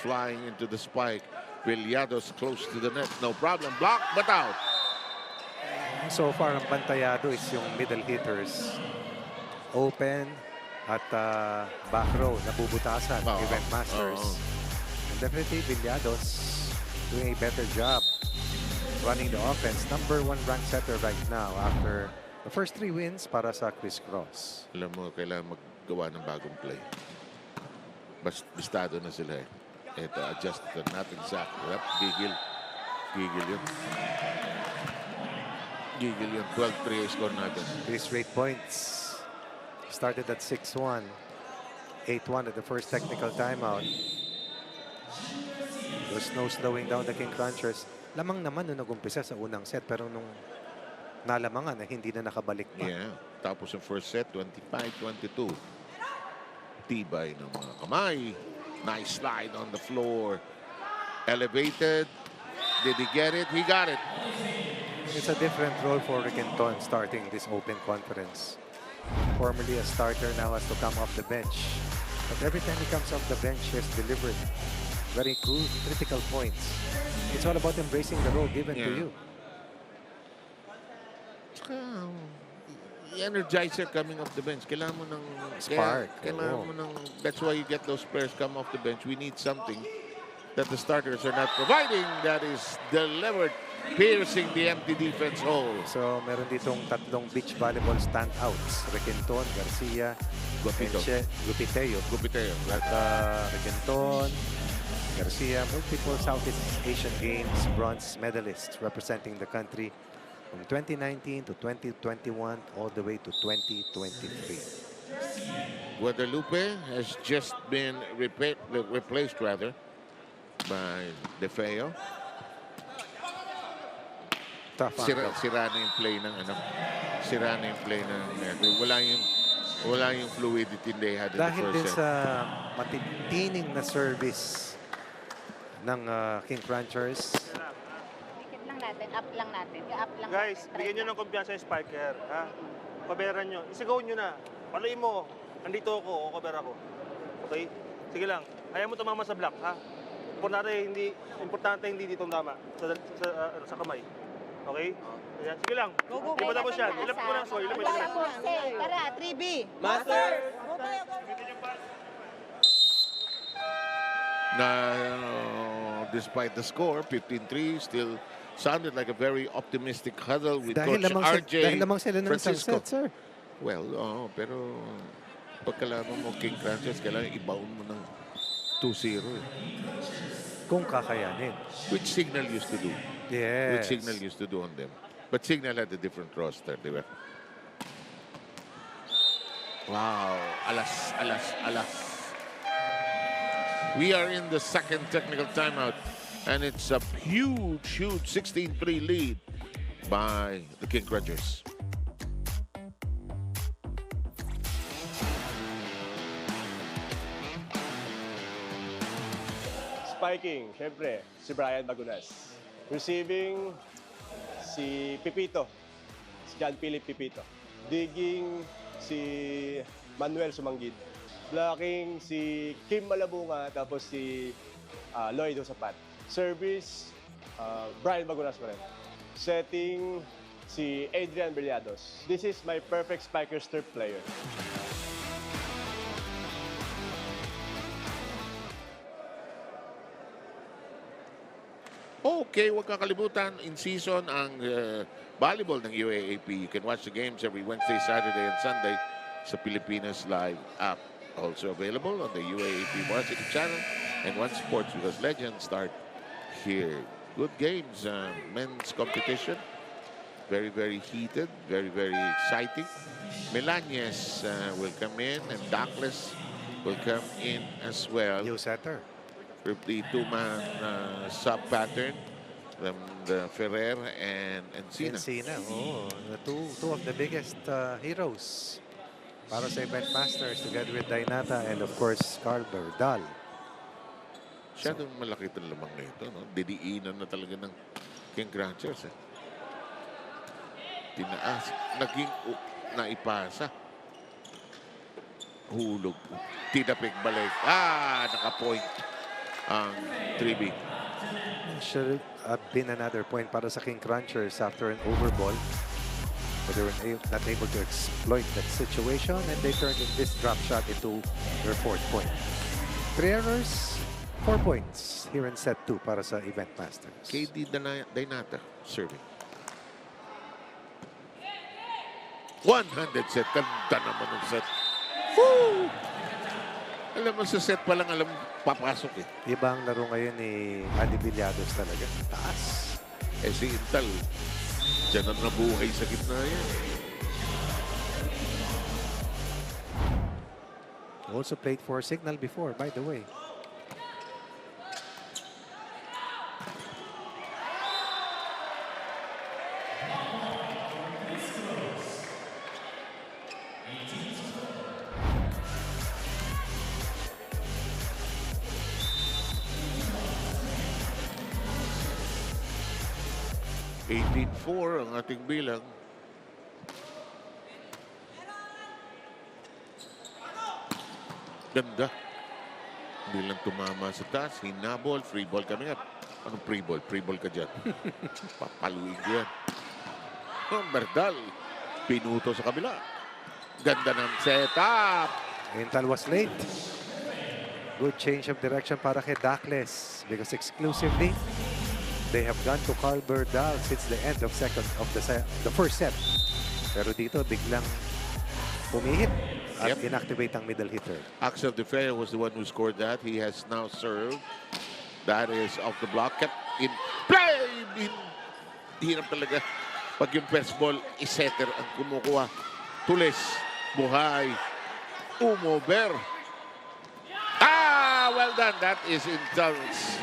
Flying into the spike. Villados close to the net. No problem. Block, but out. So far, ang bantayado is yung middle hitters. Open at back row, nabubutasan ng event masters. And definitely, Villados doing a better job running the offense. #1 ranked setter right now after the first 3 wins para sa Criss Cross. Alam mo, kailangan maggawa ng bagong play. Bistado na sila eh. Ito, adjust ito. Not exact. Gigil. Gigil yun. Gigil yun. 12-3 score natin. These rate points started at 6-1. 8-1 at the first technical timeout. There's no slowing down the King Crunchers. Lamang naman nung nag-umpisa sa unang set, pero nung nalamangan na hindi na nakabalik pa. Yeah. Tapos yung first set, 25-22. Tibay ng mga kamay. Nice slide on the floor. Elevated. Did he get it? He got it. It's a different role for Riquenton starting this open conference. Formerly a starter, now has to come off the bench. But every time he comes off the bench, he has delivered very critical points. It's all about embracing the role given to you. Energizer coming off the bench. Kailangan mo ng spark. Kailangan mo ng, that's why you get those players come off the bench. We need something that the starters are not providing. That is delivered, piercing the empty defense hole. So, meron ditong tatlong beach volleyball standouts. Riquenton, Garcia, Gupiteo. At Riquenton, Garcia, multiple Southeast Asian Games bronze medalists representing the country from 2019 to 2021 all the way to 2023. Guadalupe has just been replaced rather by De Feo. Sira na yung play ng sira na yung play ng wala yung fluidity they had in the Dahil first din set. sa matitining na service ng King Crunchers. Dikit lang natin, up lang natin. Up lang Guys, natin. bigyan nyo ng kumpiyansa yung spiker. Ha? Paberan nyo. Isigaw nyo na. Paluin mo. Nandito ako. O kabera ko. Okay? Sige lang. Ayaw mo tumama sa block. Ha? Importante hindi dito tama. Sa kamay. Okay? Ayan. Sige lang. Di ba tapos yan? Ilap mo lang. So, ilap mo lang. Tara, 3B. Master! Despite the score, 15-3, still sounded like a very optimistic huddle with Dahil Coach RJ dahil lamang sila ng isang Francisco. set, sir. Well, pero pagkalaban mo King Crunchers, kailangan i-bound mo ng 2-0. Kung kakayanin. Which Signal used to do. Yes. Which Signal used to do on them. But Signal had a different roster, di ba? Wow. Alas. We are in the second technical timeout, and it's a huge 16-3 lead by the King Crunchers. Spiking, syempre, si Brian Bagunas. Receiving, si Pipito, si John Philip Pipito. Digging, si Manuel Sumanggid. Blocking, si Kim Malabunga, tapos si Lloyd Osapat. Service, Brian Bagunas pa rin. Setting, si Adrian Villados. This is my perfect spiker-sturf player. Okay, huwag kakalimutan, in season ang volleyball ng UAAP. You can watch the games every Wednesday, Saturday, and Sunday sa Pilipinas Live app. Also available on the UAAP Varsity channel. And One Sports because legends start here. Good games, men's competition. Very, very heated, very, very exciting. Melanes will come in and Douglas will come in as well. New setter. The two-man sub-pattern, the Ferrer and Encina. Oh, the two of the biggest heroes para sa event masters together with Dainata and of course Carl Berdal. Masyadong malaki itong lamang na ito, no? Didiinan na talaga ng King Crunchers. Tinaas, naging naipasa. Hulog. Tidapik balik. Naka-point ang 3B. Should have been another point para sa King Crunchers after an overball. But they were not able to exploit that situation, and they turned this drop shot into their 4th point. 3 errors, 4 points here in set 2 para sa Event Masters. KD Dainata serving. 100 set. Ganda naman ng set. Woo! Alam mo, sa set pa lang, alam mo, papasok eh. Iba ang laro ngayon ni Andy Villados talaga. Taas. Eh si Intal, dyan ang nabuhay sa gitna yan. Also played for Signal before, by the way. $18-4 ang ating bilang. Ganda. Hindi lang tumama sa taas. Hinabol. Free ball kami nga. Anong free ball? Free ball ka dyan. Papaluin ko yan. Oh, Berdal. Pinuto sa kabila. Ganda ng setup. Intal was late. Good change of direction para kay Dakles because exclusively they have gone to Carl Berdal since the end of the first set. Pero dito biglang pumihit at inactivate ang middle hitter. Axel De Fea was the one who scored that. He has now served. That is off the block. Kept in play. Hirap talaga. Pag yung first ball, isetter ang kumukuha. Tulis. Buhay. Umover. Well done. That is intense.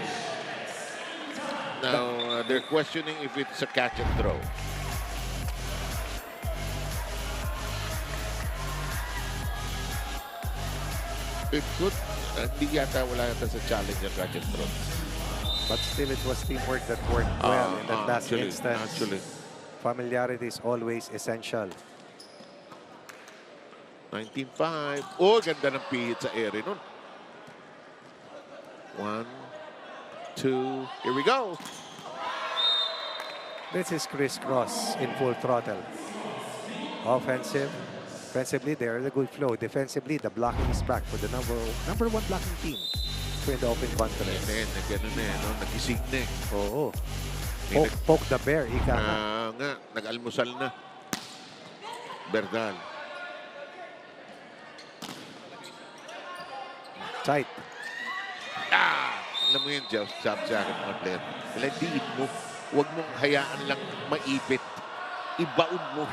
Now, they're questioning if it's a catch and throw. It could. Hindi yata, wala yata sa challenge ang catch and throw. But still, it was teamwork that worked well in that last instance. Actually. Familiarity is always essential. 19-5. Oh, ganda ng pihit sa ere nun. 1, 2, here we go. This is Criss Cross in full throttle. Offensively, they're in a good flow. Defensively, the blocking is back for the number 1 blocking team in the Open Conference. Ganun eh, no? Nagising na eh. Oo. Poke the bear, ika nga. Nag-almusal na. Berdal. Tight. Alam mo yun, job sa akin mga player. Diin mo. Huwag mong hayaan lang maipit. Ibaon mo.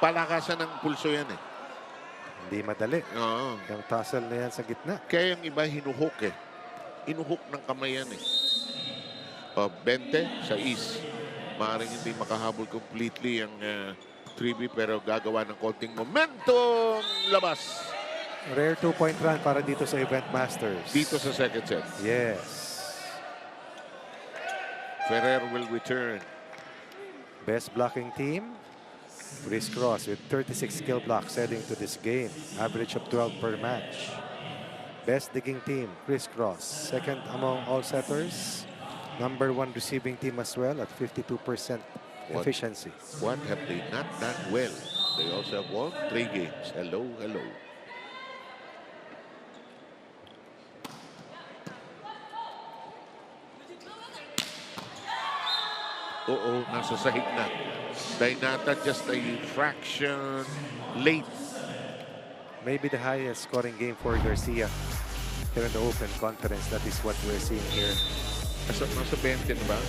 Palakasan ng pulso yan eh. Hindi madali. Oo. Yung tussle na yan sa gitna. Kaya yung iba hinuhook eh. Hinuhook ng kamay yan eh. 20 sa east. Maaaring hindi makahabol completely ang 3B pero gagawa ng konting momentum. Labas. Rare 2-point run para dito sa Event Masters. Dito sa second set. Yes. Ferrer will return. Best blocking team, Criss Cross with 36 skill blocks heading to this game. Average of 12 per match. Best digging team, Criss Cross. Second among all setters. Number 1 receiving team as well at 52% efficiency. What have they not done well? They also have won 3 games. Hello, hello. Oo, nasa sahig na. Dainata just a fraction late. Maybe the highest scoring game for Garcia here in the Open Conference. That is what we're seeing here. Nasa 20 na ba?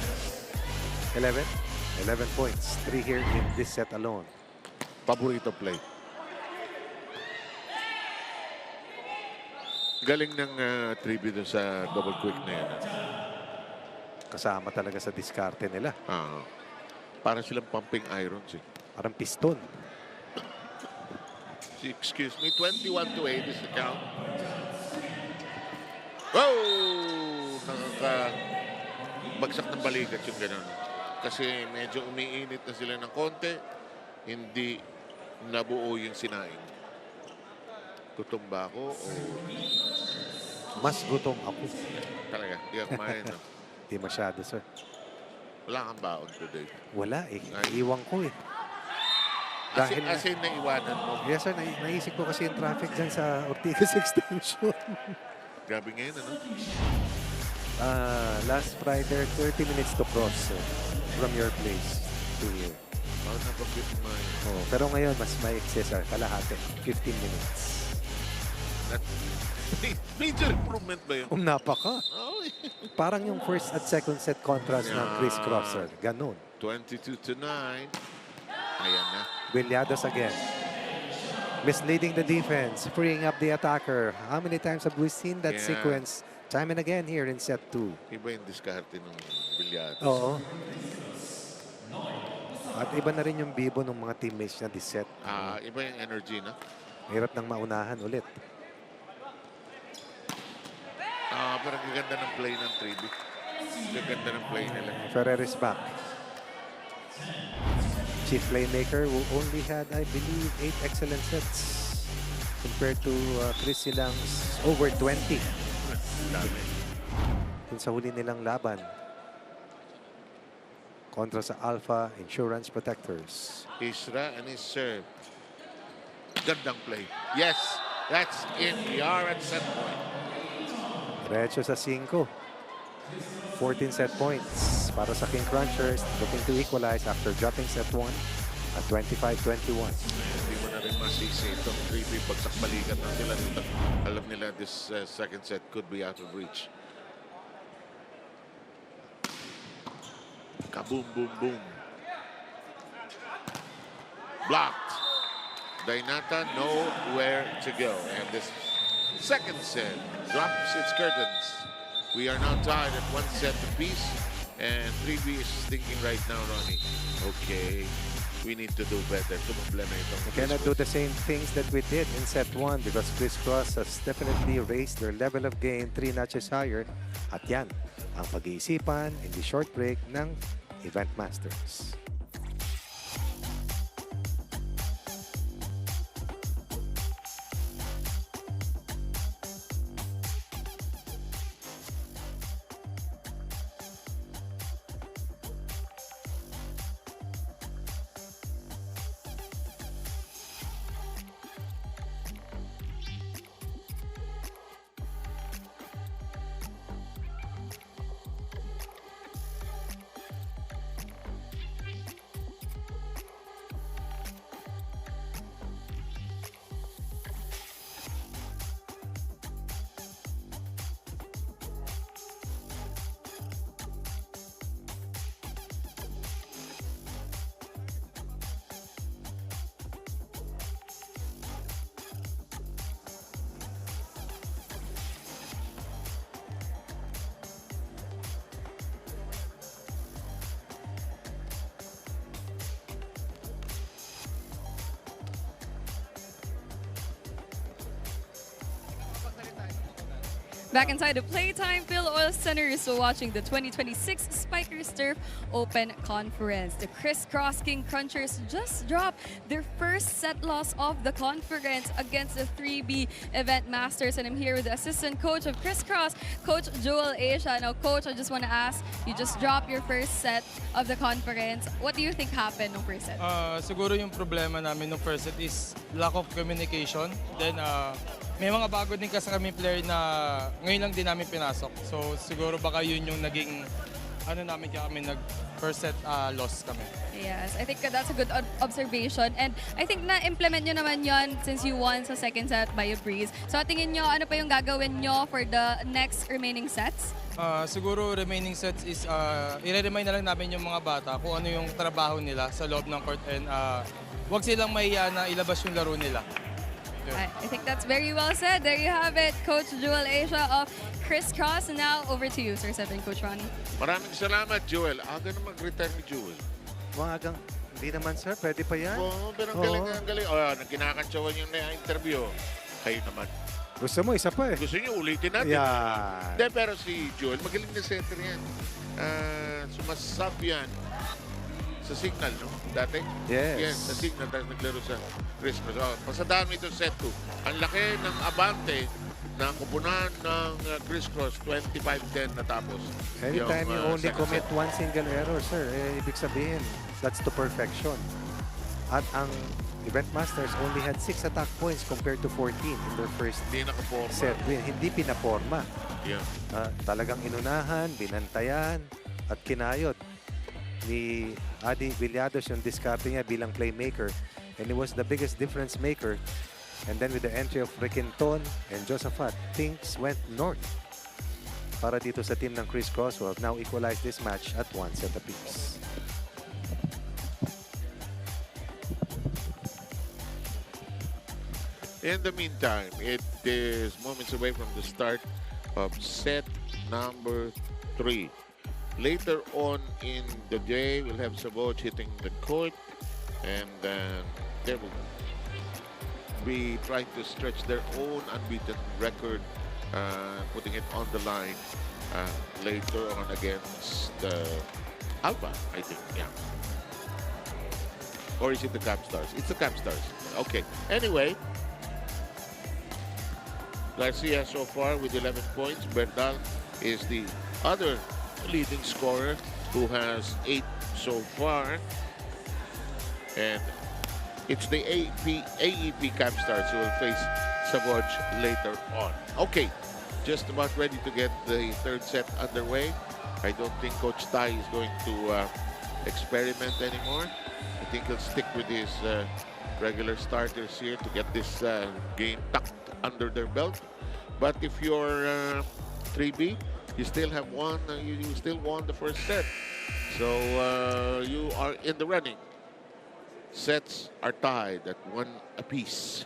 11 points. 3 here in this set alone. Paborito play. Galing ng tribute sa double quick na yan. Kasama talaga sa diskarte nila. Para silang pumping irons eh. Parang piston. Excuse me, 21-8 is the count. Oh! Bagsak ng balikat yung gano'n. Kasi medyo umiinit na sila ng konti. Hindi nabuo yung sinaing. Gutom ba ako o... Mas gutom ako. Talaga, di ako kumain. No? Di masyado, sir. Wala kang baon today. Wala eh. Iwan ko eh. Dahil As in, naiwanan mo. yes sir, naisip ko kasi yung traffic dyan sa Ortigas Extension. Grabe ngayon, ano? Last Friday, 30 minutes to cross from your place to here. Parang napag-bit mo yun. Oh, pero ngayon, mas may excess, kalahati. 15 minutes. Major improvement ba yun? Napaka. Oh, Parang yung first at second set contrast ng Criss Cross, sir. Ganun. 22-9. Ayan na. Villados again. Misleading the defense, freeing up the attacker. How many times have we seen that Yeah. sequence? Time and again here in set 2. Iba yung diskarte ng Bilyado. Oo. At iba na rin yung bibo ng mga teammates niya this set. Iba yung energy, na. Hirap nang maunahan ulit. Pero ang ganda ng play ng 3B. Ang ganda ng play nila. Ferrer is back. Chief playmaker who only had, I believe, 8 excellent sets compared to Chris Silang's over 20. Dami. Yung sa huli nilang laban. Kontra sa Alpha Insurance Protectors. Isra and his serve. Gandang play. Yes, that's in. We are at set point. Diretso sa 5. 14 set points para sa King Crunchers, looking to equalize after dropping set 1 at 25-21. Hindi mo na rin masisi itong 3B pagsakbalikan na sila dito. Alam nila this second set could be out of reach. Kaboom, boom, boom. Blocked. Dainata nowhere to go. And this second set drops its curtains. We are now tied at 1 set apiece. And 3B is thinking right now, Ronnie, okay, we need to do better. Tumubla na itong We cannot do the same things that we did in set 1 because Crisscross has definitely raised their level of game 3 notches higher. At yan, ang pag-iisipan in the short break ng Event Masters. Back inside the Playtime Phil Oil Center, so watching the 2026 Spikers Turf Open Conference. The Criss Cross King Crunchers just dropped their first set loss of the conference against the 3B Event Masters. And I'm here with the assistant coach of Criss Cross, Coach Joel Asia. Now, Coach, I just want to ask, you just dropped your first set of the conference. What do you think happened no first set? Siguro yung problema namin no first set is lack of communication. Then, may mga bago din kasi kami player na ngayon lang din namin pinasok. So siguro baka yun yung naging namin kaya kami first set loss kami. Yes, I think that's a good observation. And I think na-implement nyo naman yon since you won sa second set by a breeze. So tingin nyo, ano pa yung gagawin nyo for the next remaining sets? Siguro remaining sets is i-remind na lang namin yung mga bata kung ano yung trabaho nila sa loob ng court and wag silang mahiya na ilabas yung laro nila. I think that's very well said. There you have it, Coach Joel Asia of Criss Cross. Now, over to you, Sir Seven, Coach Ronnie. Maraming salamat, Joel. Aga na mag-retire ni Joel. Mga hindi naman, sir. Pwede pa yan. Oo, pero ang galing. Kinakantsawan yung na-interview. Kayo naman. Gusto mo, isa pa eh. Gusto niyo ulitin natin. Yeah. De, pero si Joel, magaling na setter yan. Sumasab yan sa Signal, no? Dati? Yes. Yes, sa Signal. Dahil naglaro sa Crisscross. Pasadaan mo itong set 2. Ang laki ng abante na kupunan ng Crisscross, 25-10 natapos. Anytime you only second commit set. one single error, sir, ibig sabihin, that's to perfection. At ang Event Masters only had 6 attack points compared to 14 in their first Hindi nakaporma. set win. Hindi pinaporma. Yeah. Talagang inunahan, binantayan, at kinayot ni Adi Villados yung diskarte niya bilang playmaker. And he was the biggest difference maker. And then with the entry of Riquinton and Josaphat, things went north para dito sa team ng Criss Cross, who have now equalized this match at 1 set apiece. In the meantime, it is moments away from the start of set number 3. Later on in the day, we'll have Savoge hitting the court, and they will be trying to stretch their own unbeaten record, putting it on the line later on against Alba, I think, yeah. Or is it the Capstars? It's the Capstars. Okay. Anyway, Garcia so far with 11 points. Berdal is the other leading scorer who has 8 so far. And it's the AEP Capstars who will face Savoge later on. Okay, just about ready to get the third set underway. I don't think Coach Tai is going to experiment anymore. I think he'll stick with his regular starters here to get this game tucked under their belt. But if you're 3B, you still have won. You still won the first set, so you are in the running. Sets are tied at 1 apiece.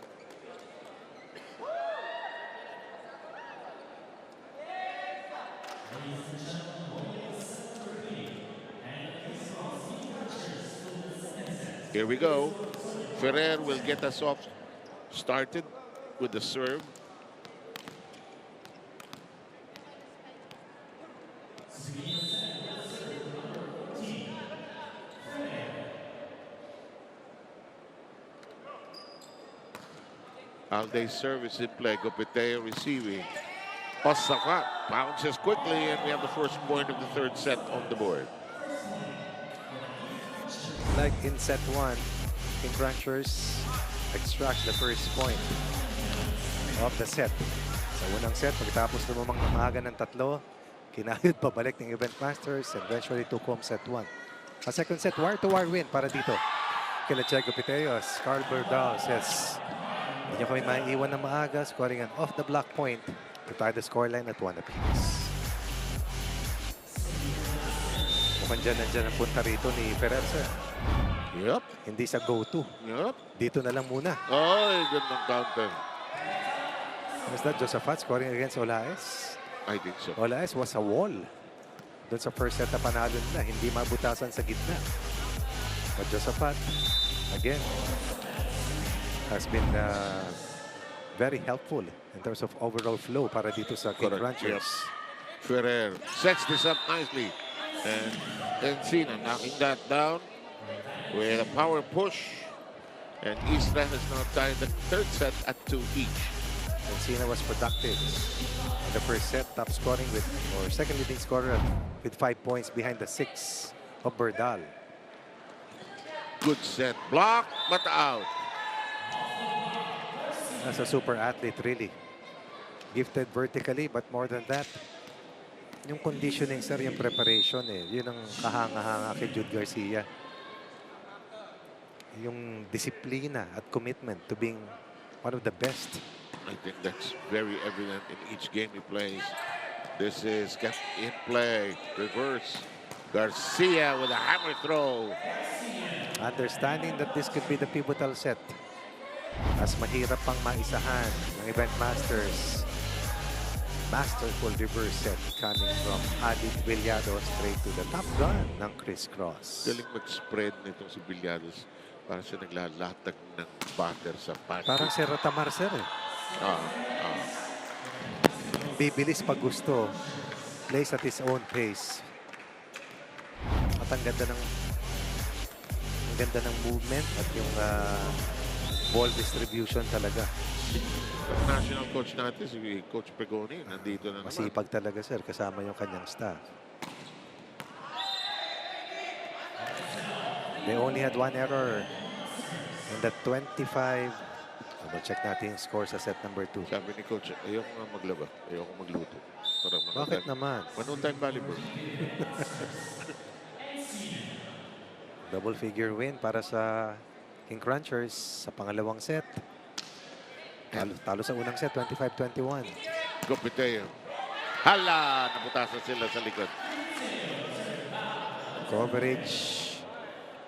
Here we go. Ferrer will get us off started with the serve. Alday's service in play. Gopeteo receiving. Osaka bounces quickly, and we have the first point of the third set on the board. Like in set 1, King Crunchers extracts the first point of the set. Sa unang set, pagkatapos lumamang ng maaga ng 3, kinayod pabalik ng Event Masters and eventually took home set 1. A second set, wire-to-wire win para dito. Kila Che Gopiteos, Carl Berdal says, hindi nyo kami maiiwan ng maaga, scoring an off-the-block point to tie the scoreline at 1 apiece. Mukhang dyan ang punta rito ni Ferrer, sir. Yep. Hindi sa go-to. Yep. Dito na lang muna. Oh, gandang counter. Was that Josaphat scoring against Olaes? I think so. Olaes was a wall. Doon sa first set na panalo nila, hindi mabutasan sa gitna. But Josaphat, again, has been very helpful in terms of overall flow para dito sa King Crunchers. Yep. Ferrer sets this up nicely. And Encina knocking that down with a power push. And Isla has now tied the third set at 2 each. Encina was productive in the first set, top scoring with, or second leading scorer with 5 points behind the 6 of Berdal. Good set. Block, but out. That's a super athlete, really. Gifted vertically, but more than that, yung conditioning, sir, yung preparation, yun ang kahanga-hanga kay Jude Garcia. Yung disiplina at commitment to being one of the best. I think that's very evident in each game he plays. This is kept in play. Reverse. Garcia with a hammer throw. Understanding that this could be the pivotal set. As mahirap pang maisahan ng Event Masters. Masterful reverse set coming from Adit Villados straight to the top gun ng Criss Cross. Galing mag-spread nitong si Villados. Parang siya naglalatag ng batter sa pancake. Parang si Rotamar, sir. Bibilis pag gusto. Plays at his own pace. At ang ganda ng movement at yung ball distribution talaga. Ang national coach natin, si Coach Pegoni, nandito na naman. Masipag talaga, sir, kasama yung kanyang staff. They only had 1 error And at 25, double check natin yung score sa set number 2. Sabi ni Coach, ayoko nga maglaba. Ayoko magluto. Para Bakit naman? Manutime volleyball. Double figure win para sa King Crunchers sa pangalawang set. Talo sa unang set, 25-21. Gopiteo. Hala! Naputasan sila sa likod. Coverage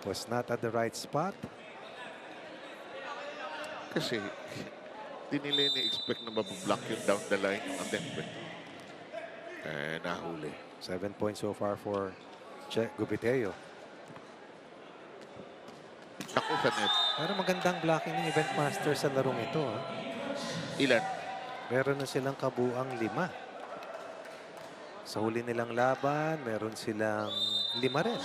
was not at the right spot. Kasi, di nila ini-expect na mabablock yung down the line yung attempt. Nahuli. 7 points so far for Che Gupiteo. Ako sa net. Pero magandang blocking ng event master sa larong ito. Ha? Ilan? Meron na silang kabuang 5. Sa huli nilang laban, meron silang 5 rin.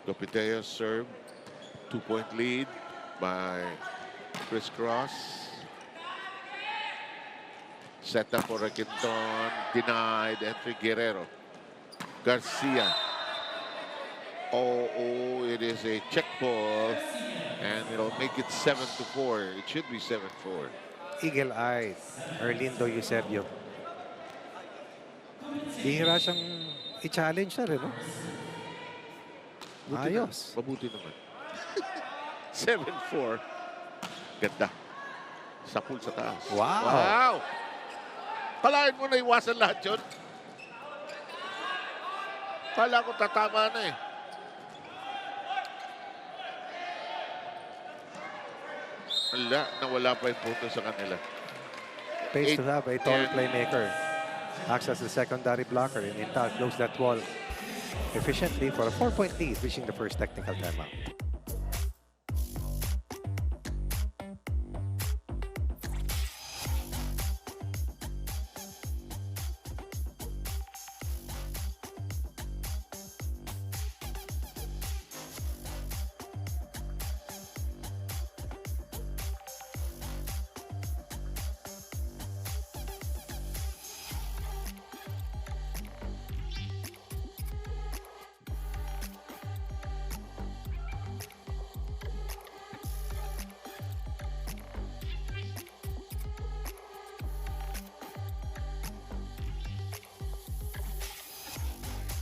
Gopiteo serve. 2-point lead by Crisscross. Set up for Quinton. Denied. Entry Guerrero. Garcia. Oh, it is a check ball. And it'll make it 7-4. It should be 7-4. Eagle-eyed. Erlindo Eusebio. Bihira siyang i-challenge na rin, no? Ayos. Mabuti naman. 7-4. Ganda. Sapul sa taas. Wow. Wow! Kalahin mo na iwasan lahat yun. Kala ko tatama na eh. Wala, nawala pa yung punto sa kanila. Pays to have a tall playmaker. Acts as the secondary blocker, and Intal closed that wall efficiently for a 4-point lead, reaching the first technical timeout.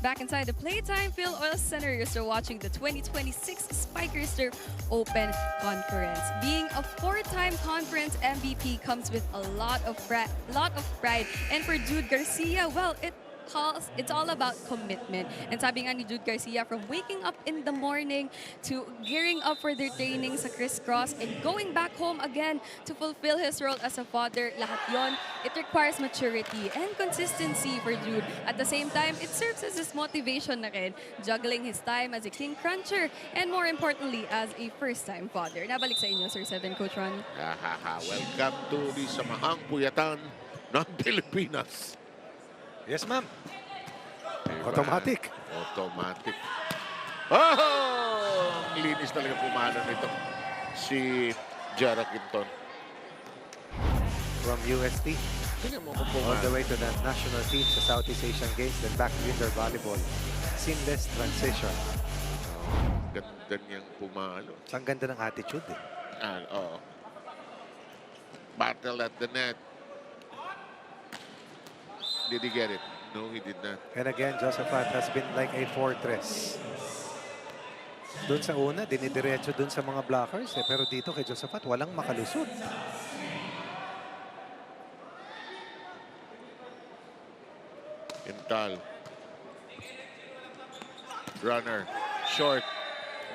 Back inside the Playtime Phil Oil Center, you're still watching the 2026 Spikers Turf Open Conference. Being a 4-time conference MVP comes with a lot of pride. And for Jude Garcia, well, it's all about commitment. And sabi nga ni Jude Garcia, from waking up in the morning to gearing up for their training sa Criss Cross and going back home again to fulfill his role as a father, lahat yon, it requires maturity and consistency for Jude. At the same time, it serves as his motivation na rin, juggling his time as a King Cruncher and more importantly, as a first-time father. Nabalik sa inyo, Sir 7, Coach Ron. Welcome to the Samahang Puyatan ng Pilipinas. Yes, ma'am. Diba? Automatic. Automatic. Oh! Ang linis talaga pumalo nito. Si Jara Quinton. From UST. Tingnan mo All the way to the national team sa Southeast Asian Games, then back to indoor volleyball. Seamless transition. Ganda niyang pumalo. Ang ganda ng attitude eh. Battle at the net. Did he get it? No, he did not. And again, Josephat has been like a fortress. Doon sa una, dinidiretso doon sa mga blockers eh. Pero dito kay Josephat, walang makalusot. Intal. Runner. Short.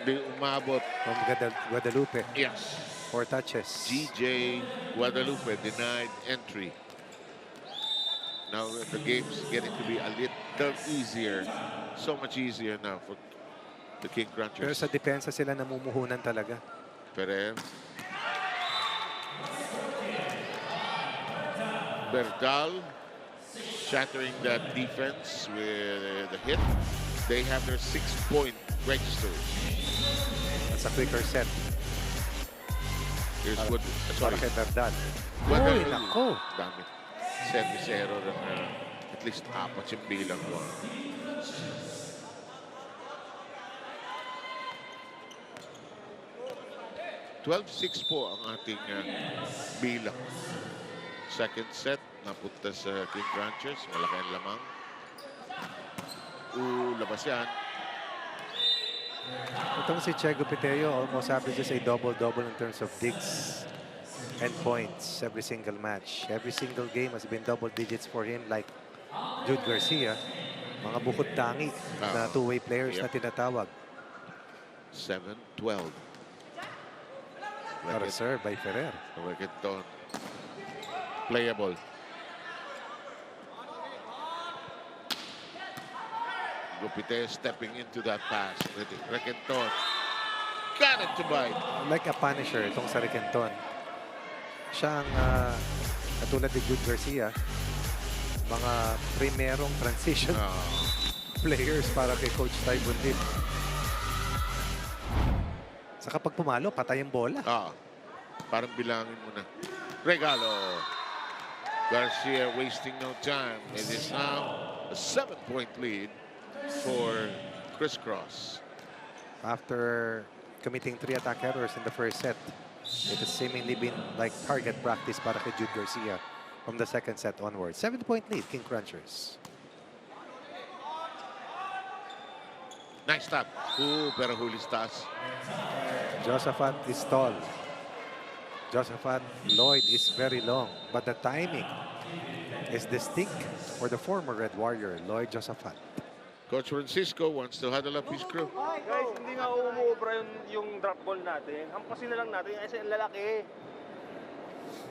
Hindi umabot. From Guadalupe. Yes. 4 touches. GJ Guadalupe denied entry. Now the game's getting to be a little easier. So much easier now for the King Crunchers. Pero sa depensa sila namumuhunan talaga. Perez. Berdal shattering that defense with the hit. They have their 6-point register. That's a quicker set. Here's what. Para kay Berdal. Uy, nako. Dami. Service error na at least 4 yung bilang mo. 12-6 po ang ating bilang. Second set, napunta sa King Crunchers. Malaki ang lamang. Labas yan. Itong si Che Gupiteo almost averages a double-double in terms of digs and points every single match. Every single game has been double digits for him, like Jude Garcia. Mga bukod tangi na two-way players na tinatawag. 7-12. A reserve by Ferrer. Requinton. Playable. Gupite stepping into that pass. Requinton. Got it to bite. Like a punisher itong sa Requinton. Siya ang katulad ni Jude Garcia. Mga primerong transition players para kay Coach Ty Bundib. Sa kapag pumalo, patay ang bola. Parang bilangin mo na. Regalo. Garcia wasting no time. It is now a 7-point lead for Criss Cross. After committing 3 attack errors in the first set, it has seemingly been like target practice para kay Jude Garcia from the second set onwards. 7-point lead, King Crunchers. Nice tap. Pero huli stas. Josaphat is tall. Josaphat Lloyd is very long. But the timing is distinct for the former Red Warrior, Lloyd Josaphat. Coach Francisco wants to huddle up his crew. Guys, hindi nga umuubra yung drop ball natin. Hampasin na lang natin kasi ang lalaki.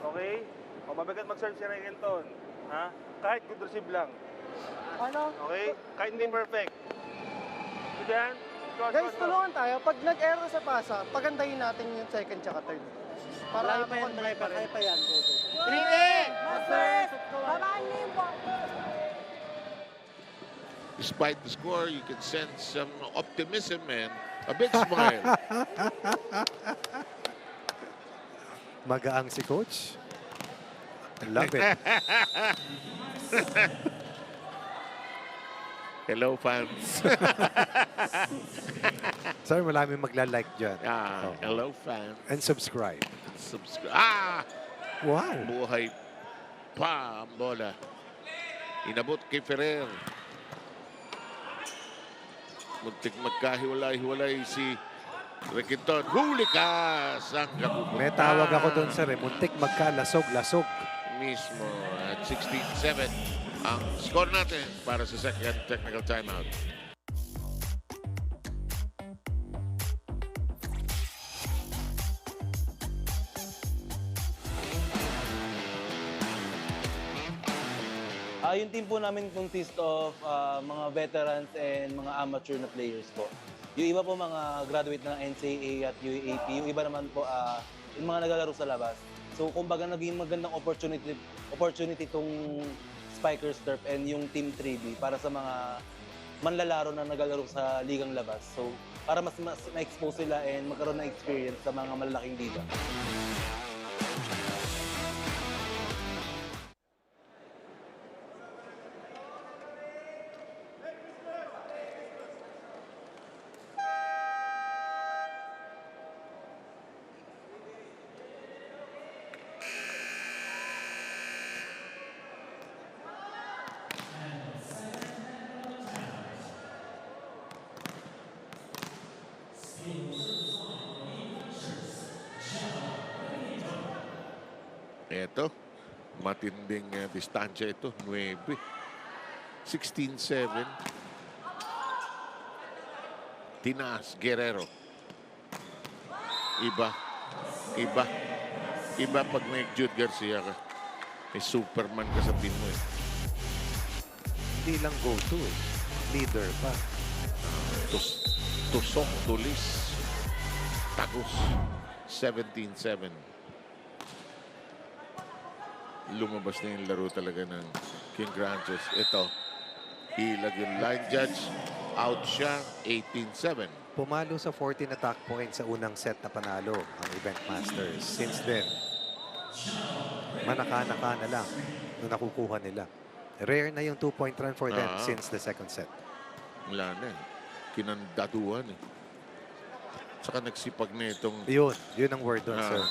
Okay? O mabigat mag-serve si Requinton. Ha? Kahit good receive lang. Ano? Okay? Kahit hindi perfect. Diyan. Guys, tulungan tayo. Pag nag-error sa pasa, pagandahin natin yung second tsaka third. Para makontrol pa rin. Kaya pa yan. 3-8! Masters! Babaan niyo yung ball. Despite the score, you can sense some optimism and a big smile. Magaang si Coach. I love it. Hello, fans. Sir, maraming magla-like dyan. Hello, fans. And subscribe. Wow! Buhay pa ang bola. Inabot kay Ferrer. Muntik magkahiwalay-hiwalay si Requinton. Huli ka! Saan ka pupunta? May tawag ako doon, sir. Muntik magkalasog-lasog. Mismo at 16-7 ang score natin para sa second technical timeout. Yung team po namin consists of mga veterans and mga amateur na players po. Yung iba po mga graduate ng NCAA at UAAP, yung iba naman po yung mga naglalaro sa labas. So kumbaga naging magandang opportunity itong Spikers Turf and yung Team 3B para sa mga manlalaro na naglalaro sa ligang labas. So para mas ma-expose sila and magkaroon ng experience sa mga malalaking liga. Ito, matinding distansya ito, 9. 16-7. Tinaas, Guerrero. Iba pag may Jude Garcia ka. May Superman ka sa team mo eh. Hindi lang go-to. Leader pa. Tusok, tulis, tagus. 17-7. Lumabas na yung laro talaga ng King Crunchers. Ito, hilag yung line judge. Out siya, 18-7. Pumalo sa 14 attack points sa unang set na panalo ang Event Masters. Since then, manaka-naka na lang nung nakukuha nila. Rare na yung 2-point run for them since the second set. Wala na. Kinandaduhan eh. Saka nagsipag na itong Yun ang word doon, sir.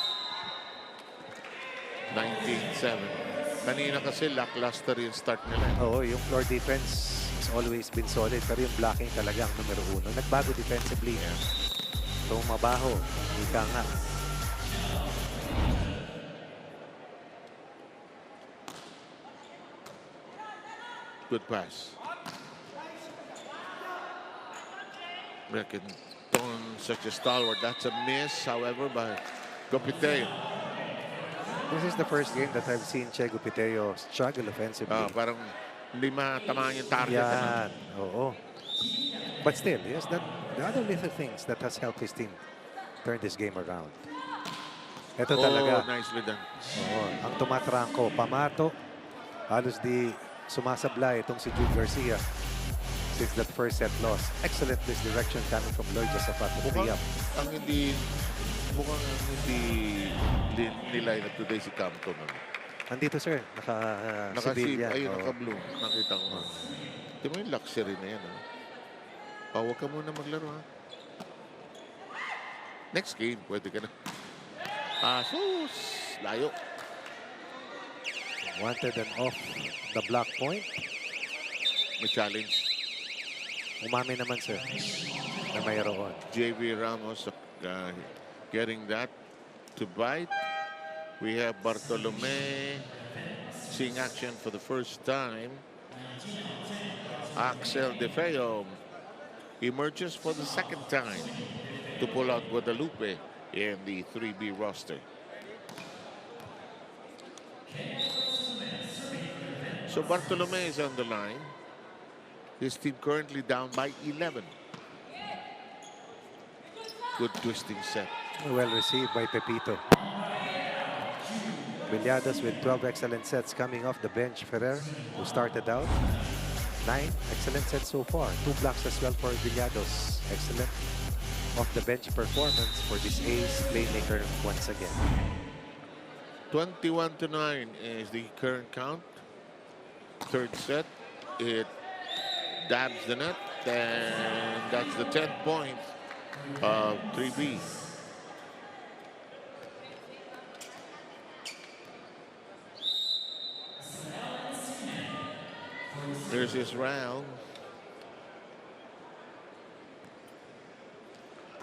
19-7. Kanina kasi lackluster yung start nila. Oo, yung floor defense has always been solid. Pero yung blocking talaga ang numero 1. Nagbago defensively. So, mabaho. Ika nga. Good pass. Reckon such a stalwart. That's a miss, however, by Gopiteo. This is the first game that I've seen Che Gupiteo struggle offensively. Parang hindi matamaan yung target. Yan. Oo. But still, yes, the other little things that has helped his team turn this game around. Ito talaga. Nicely done. Oo. Ang tumatrangko, pamato. Halos di sumasablay itong si Jude Garcia since that first set loss. Excellent misdirection coming from Lloyd Josaphat to free up. Mukhang hindi nililine up today si Campton. Nandito, sir. Naka-civilian. Ayun, naka-blue. Nakita ko nga. Di mo yung luxury na yan. Huwag ka muna maglaro. Next game, pwede ka na. Sus! Layo. Wanted and off the block point. May challenge. Umami naman, sir, na mayroon. JV Ramos getting that to bite. We have Bartolome seeing action for the first time. Axel De Feo emerges for the second time to pull out Guadalupe in the 3B roster. So Bartolome is on the line. His team currently down by 11. Good twisting set. Well received by Pepito. Villados with 12 excellent sets coming off the bench. Ferrer, who started out 9 excellent sets so far. 2 blocks as well for Villados. Excellent off the bench performance for this ace playmaker once again. 21-9 is the current count. Third set, it dabs the net, and that's the 10th point of 3B. There's his round.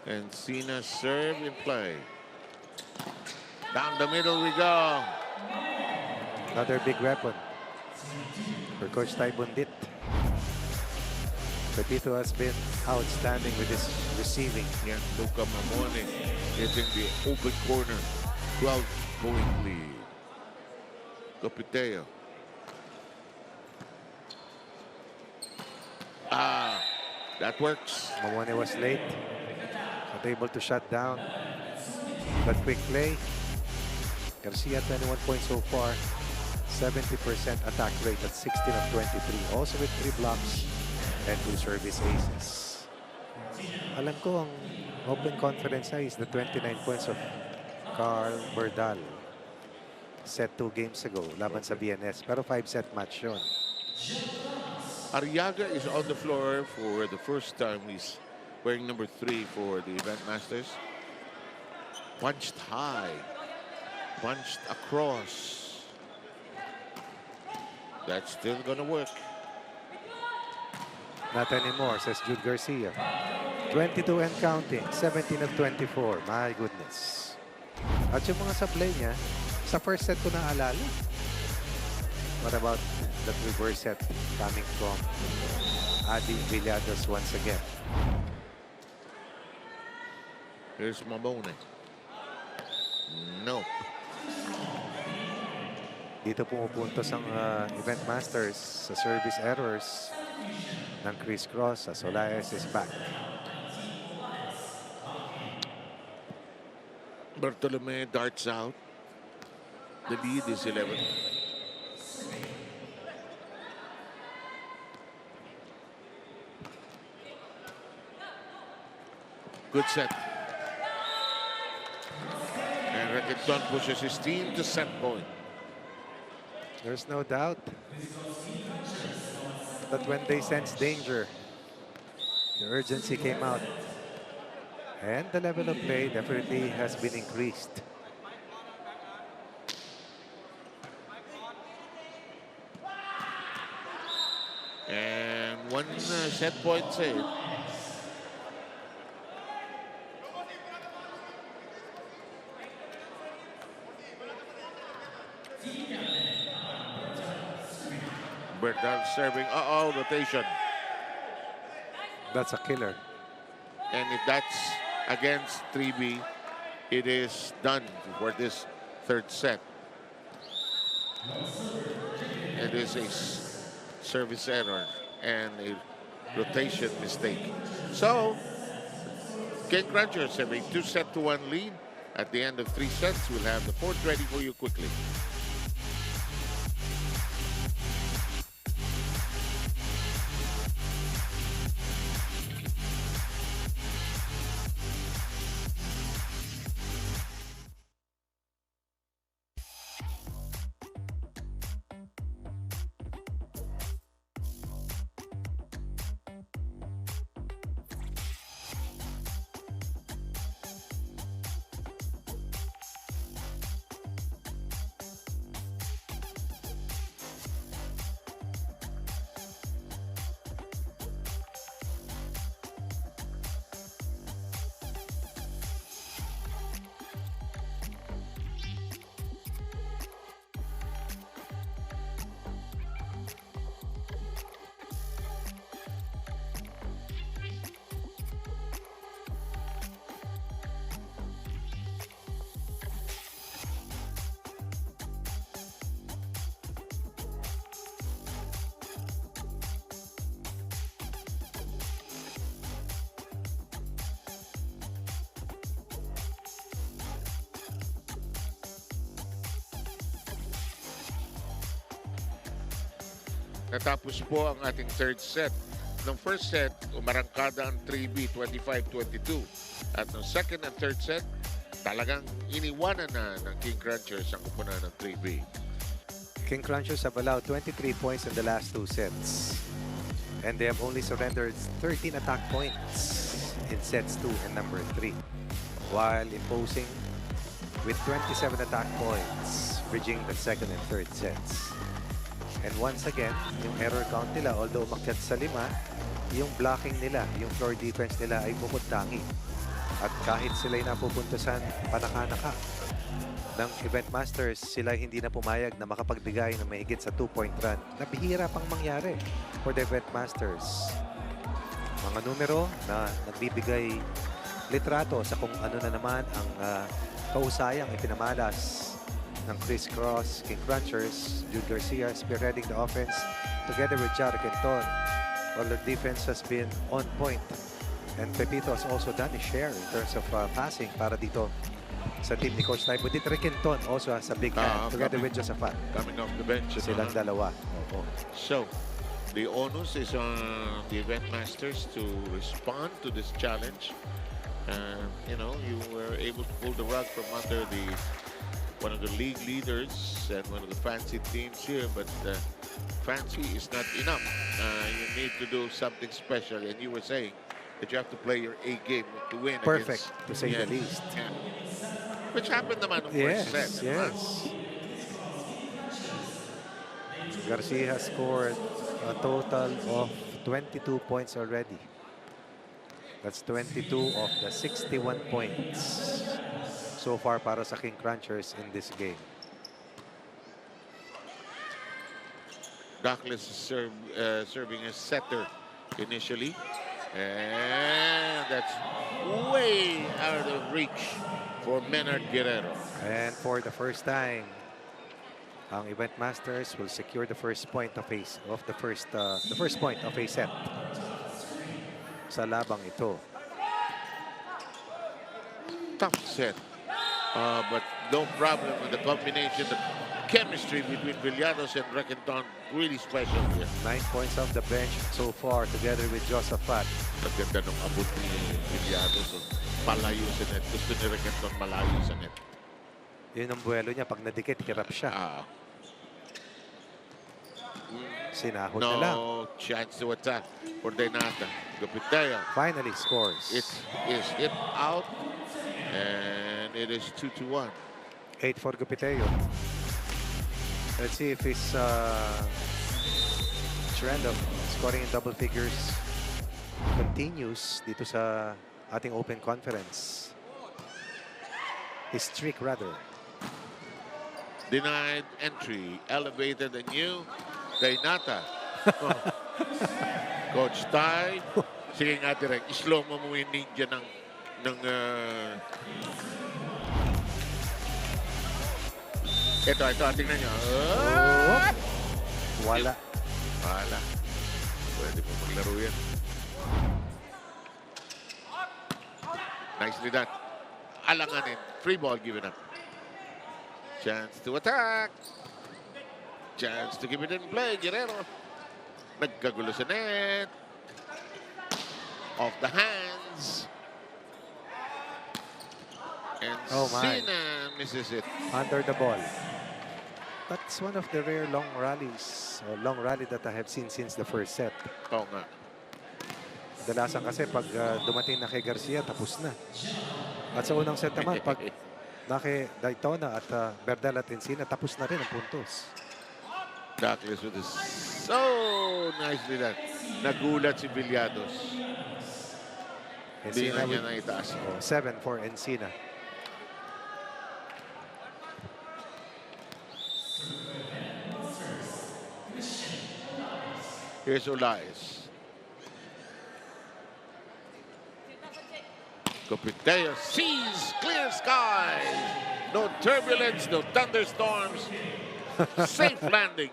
And Cena's serve in play. Down the middle we go. Another big weapon for Coach Ty Bundit. Pepito has been outstanding with his receiving. Yeah, Luca Mamone hitting the open corner. 12-point lead. Gopiteo. That works. Mamone was late. Not able to shut down that quick play. Garcia 21 points so far. 70% attack rate at 16 of 23. Also with 3 blocks and 2 service aces. Alam ko ang open conference is the 29 points of Carl Berdal. Set 2 games ago laban sa BNS. Pero 5-set match yun. Arriaga is on the floor for the first time. He's wearing number 3 for the Event Masters. Punched high. Punched across. That's still gonna work. Not anymore, says Jude Garcia. 22 and counting. 17 of 24. My goodness. At yung mga sablay niya, sa first set ko naalala. What about that reverse set coming from Adi Villados once again? Here's Mamone. No. Dito pumupuntos ang Event Masters sa service errors ng Criss Cross. Solaes is back. Bartolome darts out. The lead is 11. Good set. And Rakiton pushes his team to set point. There's no doubt that when they sense danger, the urgency came out. And the level of play definitely has been increased. And one set point save. Bertal serving. Uh-oh, rotation. That's a killer. And if that's against 3B, it is done for this third set. It is a service error and a rotation mistake. So, King Crunchers have a 2-set-1 lead. At the end of 3 sets, we'll have the fourth ready for you quickly. Natapos po ang ating third set. Nung first set, umarangkada ang 3B 25-22. At nung second and third set, talagang iniwanan na ng King Crunchers ang kupunan ng 3B. King Crunchers have allowed 23 points in the last 2 sets. And they have only surrendered 13 attack points in sets 2 and number 3. While imposing with 27 attack points, bridging the second and third sets. And once again, yung error count nila, although umakyat sa 5, yung blocking nila, yung floor defense nila ay pupuntangi. At kahit sila'y napupunta sa panaka-naka ng Event Masters, sila hindi na pumayag na makapagbigay ng mahigit sa 2-point run. Nabihira pang mangyari for the Event Masters. Mga numero na nagbibigay litrato sa kung ano na naman ang kausayang ipinamalas ng Criss Cross King Crunchers. Jude Garcia spearheading the offense together with Jara Quinton. While the defense has been on point. And Pepito has also done his share in terms of passing para dito sa team ni Coach Taibo. Dito Quinton also has a big hand together with Josaphat. Coming off the bench. Silang dalawa. So, the onus is on the Event Masters to respond to this challenge. You know, you were able to pull the rug from under one of the league leaders and one of the fancy teams here, but fancy is not enough. You need to do something special, and you were saying that you have to play your A game to win. Perfect, against, to say the least. Yeah. Which happened naman on first set. Yes. Garcia has scored a total of 22 points already. That's 22 of the 61 points so far para sa King Crunchers in this game. Douglas is serving as setter initially. And that's way out of reach for Menard Guerrero. And for the first time, ang Event Masters will secure the first point of the first point of a set sa labang ito. Tough set. But no problem with the combination, the chemistry between Villanos and Requinton, really special here. 9 points off the bench so far together with Josaphat. Naganda nung abot ni Villanos. Malayo sa net. Gusto ni Requinton malayo sa net. Yun ang buwelo niya. Pag nadikit, hirap siya. Sinahod na lang. No chance to attack for Denata. Gupiteo. Finally scores. It is hit out, and it is 2-1. 8 for Gupiteo. Let's see if his trend of scoring in double figures continues dito sa ating open conference. His streak, rather. Denied entry. Elevated and new. Denata. Coach Tai. Sige nga direct. I-slow mo yung ninja ng ito, tingnan nyo. Wala. Wala. Pwede po maglaro yan. Nicely done. Alanganin. Free ball given up. Chance to attack. Chance to give it in play. Guerrero. Nagkagulo sa net. Off the hands. And Sina misses it. Under the ball. That's one of the rare long rallies or long rally that I have seen since the first set. Oo nga. Kadalasan kasi pag dumating na kay Garcia, tapos na. At sa unang set naman, pag naki Daytona at Berdal at Encina, tapos na rin ang puntos. Douglas with this. So nicely done. Nagulat si Villados. Hindi na niya naitaas. 7 for Encina. Here's Olais. Copiteo sees clear skies. No turbulence, no thunderstorms. Safe landing.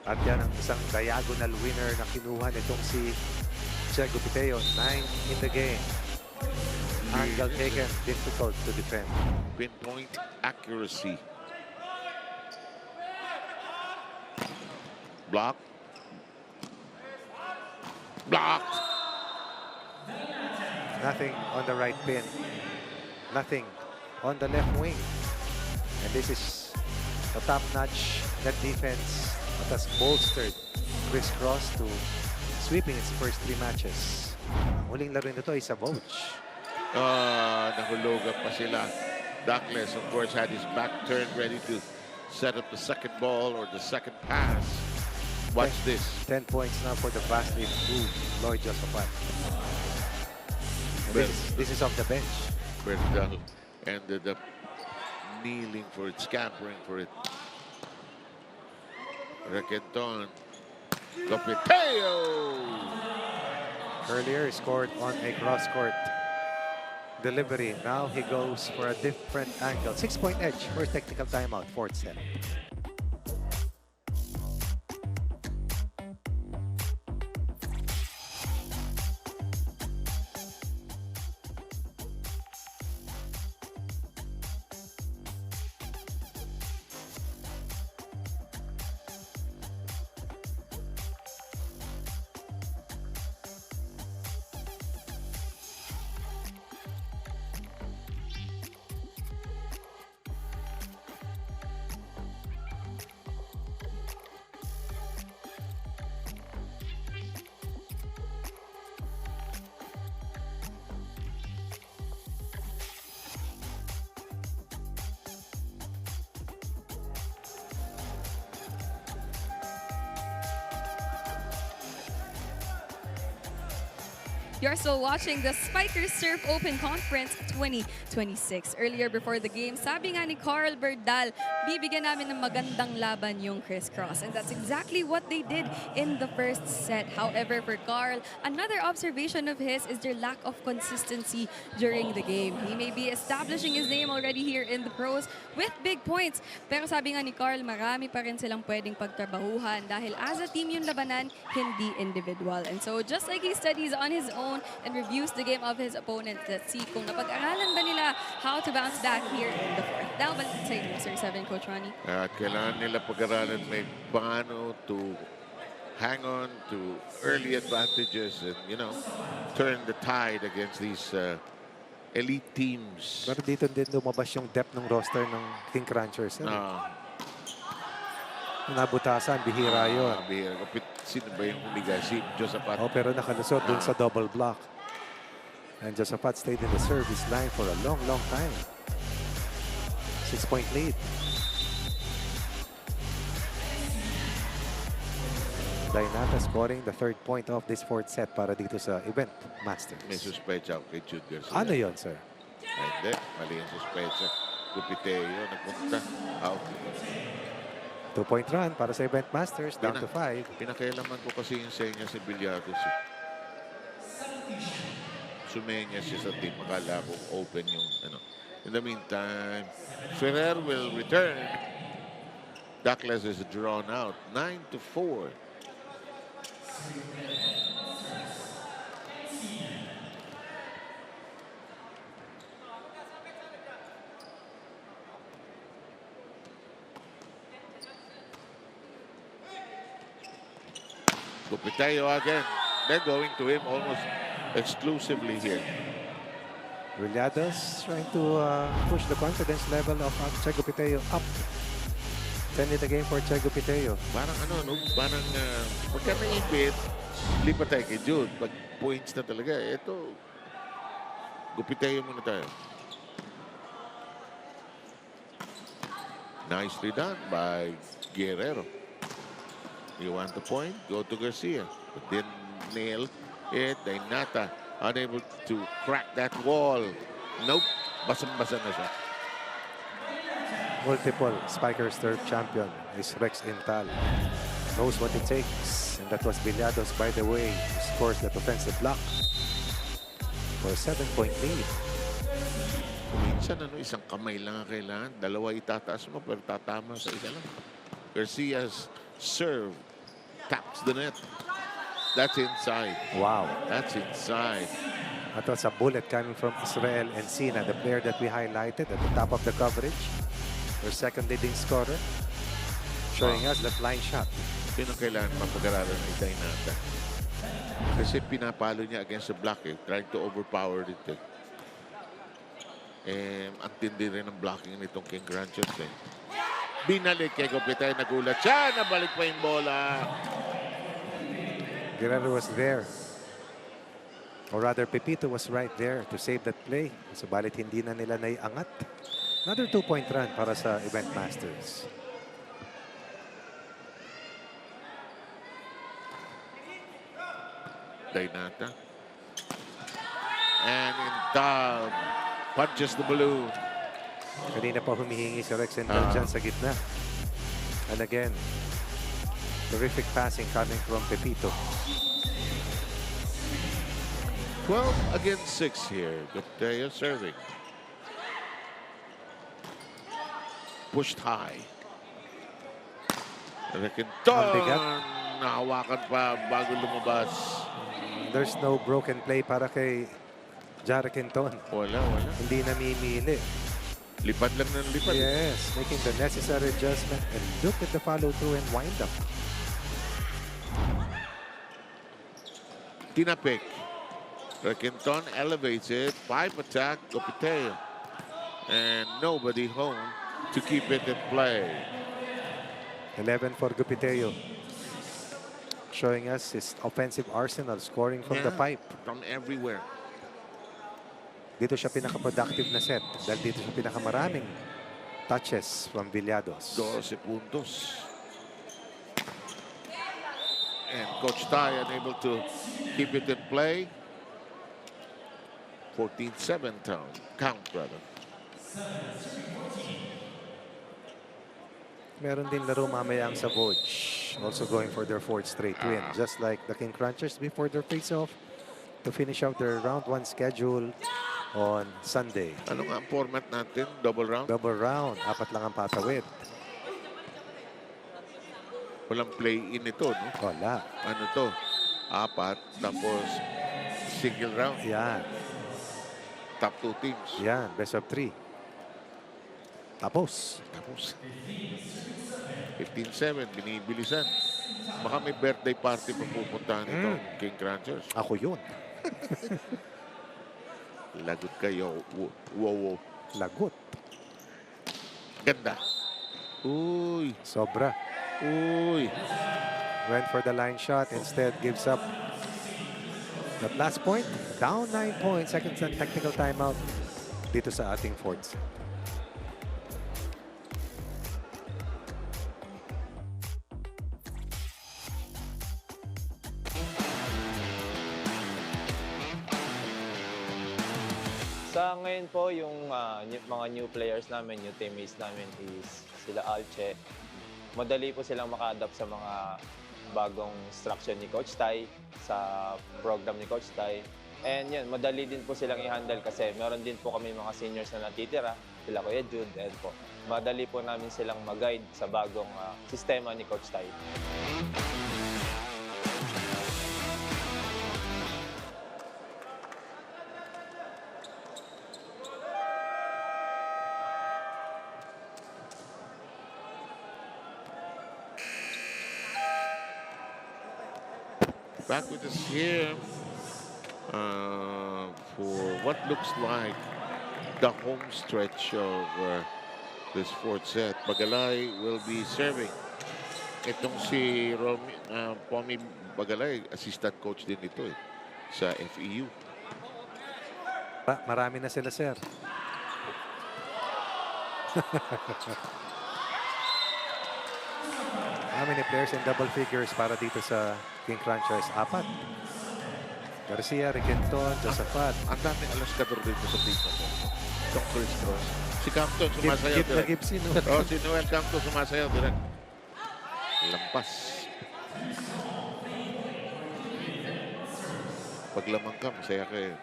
At yan ang isang diagonal winner na kinuha nitong si Che Copiteo. 9 in the game. Angle taken, difficult to defend. Pinpoint accuracy. Block. Blocked. Nothing on the right pin. Nothing on the left wing. And this is a top-notch net defense that has bolstered Criss Cross to sweeping its first 3 matches. Muling laro nito ay sa Voch. Nahulugan pa sila. Douglas, of course, had his back turned, ready to set up the second ball or the second pass. Watch this. 10 points now for the vastly improved Lloyd Josaphat. This is off the bench. Berdal ended up kneeling for it, scampering for it. Requenton. Copiteo! Earlier, he scored on a cross-court delivery. Now he goes for a different angle. 6-point edge for technical timeout, 4th set. You're still watching the Spikers Surf Open Conference 2026. Earlier before the game, sabi nga ni Carl Berdal, bibigyan namin ng magandang laban yung Crisscross. And that's exactly what they did in the first set. However, for Carl, another observation of his is their lack of consistency during the game. He may be establishing his name already here in the pros with big points. Pero sabi nga ni Carl, marami pa rin silang pwedeng pagtrabahuhan dahil as a team yung labanan, hindi individual. And so just like he studies on his own and reviews the game of his opponents, let's see kung napag-aralan ba nila how to bounce back here in the fourth. Now, balik sa inyo, Sir 7, Coach Ronnie. At kailangan nila pag-aralan may paano to hang on to early advantages and, you know, turn the tide against these elite teams. Pero dito din lumabas yung depth ng roster ng King Crunchers. Nabutasan, bihira yun. Bihira. Sino ba yung humiga? Si Josaphat. Oh, pero nakalusot dun sa double block. And Josaphat stayed in the service line for a long, long time. 6-point lead. Dainata scoring the 3rd point of this 4th set para dito sa event Masters. May suspecha ako kay Jude Garcia. Ano yun, sir? Ay, hindi. Mali yung suspecha. Gupiteo, nagpunta. Out. 2-point run para sa event Masters, down to 5. Pinakailaman ko kasi yung senya si Villardos. Sumenya siya sa team. Akala ko open yung ano. In the meantime, Ferrer will return. Douglas is drawn out. 9-4. Gupiteo again. They're going to him almost exclusively here. Villados trying to push the confidence level of Che Gupiteo up. 10 in the game for Che Gupiteo. Parang ano, no? Parang pagka naipit, lipat tayo kay Jude. Pag points na talaga, ito, Gupiteo muna tayo. Nicely done by Guerrero. You want the point? Go to Garcia. But then nailed it. Dainata unable to crack that wall. Nope. Basang-basa na siya. Multiple Spikers Turf champion is Rex Intal. Knows what it takes. And that was Villados, by the way, who scores that offensive block for a 7-point lead. Minsan ano, isang kamay lang ang kailangan. Dalawa itataas mo pero tatama sa isa lang. Garcia's serve taps the net. That's inside. Wow. That's inside. That was a bullet coming from Israel Encina, the player that we highlighted at the top of the coverage. Their second leading scorer. Showing us that line shot. Yun ang kailangan mapag-aralan ni Dainata. Kasi pinapalo niya against the block eh. Trying to overpower it eh. Ang tindi rin ng blocking nitong King Crunchers eh. Binalik kay Gupiteo, nagulat siya, nabalik pa yung bola. Guerrero was there. Or rather, Pepito was right there to save that play. Subalit hindi na nila naiangat. Another 2-point run para sa Event Masters. Dainata. And in down, punches the balloon. Kanina pa humihingi si Rex Intal dyan sa gitna. And again, terrific passing coming from Pepito. 12 against 6 here. Gupiteo serving. Pushed high. Requinton. Nahawakan pa bago lumabas. There's no broken play para kay Jare Quinton. Wala. Hindi namimili. Lipad lang ng lipad. Yes, making the necessary adjustment and look at the follow-through and wind up. Tinapik. Requinton elevates it. 5 attack. Gupiteo. And nobody home to keep it in play. 11 for Gupiteo. Showing us his offensive arsenal, scoring from the pipe. From everywhere. Dito siya pinaka-productive na set dahil dito siya pinaka-maraming touches from Villados. 12 puntos. And Coach Tai unable to keep it in play. 14-7 count, brother. Meron din laro mamaya ang Savoj. Also going for their 4th straight win. Just like the King Crunchers before their face-off to finish out their round 1 schedule on Sunday. Ano nga ang format natin? Double round? Double round. 4 lang ang patawid. Walang play-in ito, no? Wala. Ano to? 4, tapos single round. Yan. Top 2 teams. Yan. Best of 3. Tapos. 15-7, binibilisan. Baka may birthday party pa pupuntahan ito, King Crunchers. Ako yun. Lagot kayo. Wow. Lagot. Ganda. Uy. Sobra. Uy. Went for the line shot, instead gives up that last point. Down 9 points, second technical timeout dito sa ating fourth set. Sa ngayon po, yung mga new players namin, new teammates namin is sila Alche. Madali po silang maka-adapt sa mga bagong instruction ni Coach Tai, sa program ni Coach Tai. And yun, madali din po silang i-handle kasi meron din po kami mga seniors na natitira, sila Kuya Jude, and po. Madali po namin silang mag-guide sa bagong sistema ni Coach Tai. Back with us here for what looks like the home stretch of this fourth set. Bagalay will be serving. Itong si Pomi Bagalay, assistant coach din ito sa FEU. Marami na sila, sir. How many players in double figures para dito sa King Crunchers? 4. Garcia, Riquenton, Josaphat. Ang daming alaskador dito sa team na to. Itong Criss Cross. Si Campton sumasayaw direct. Si Noel Campton sumasayaw direct. Lampas. Pag lamang ka, masaya ka eh.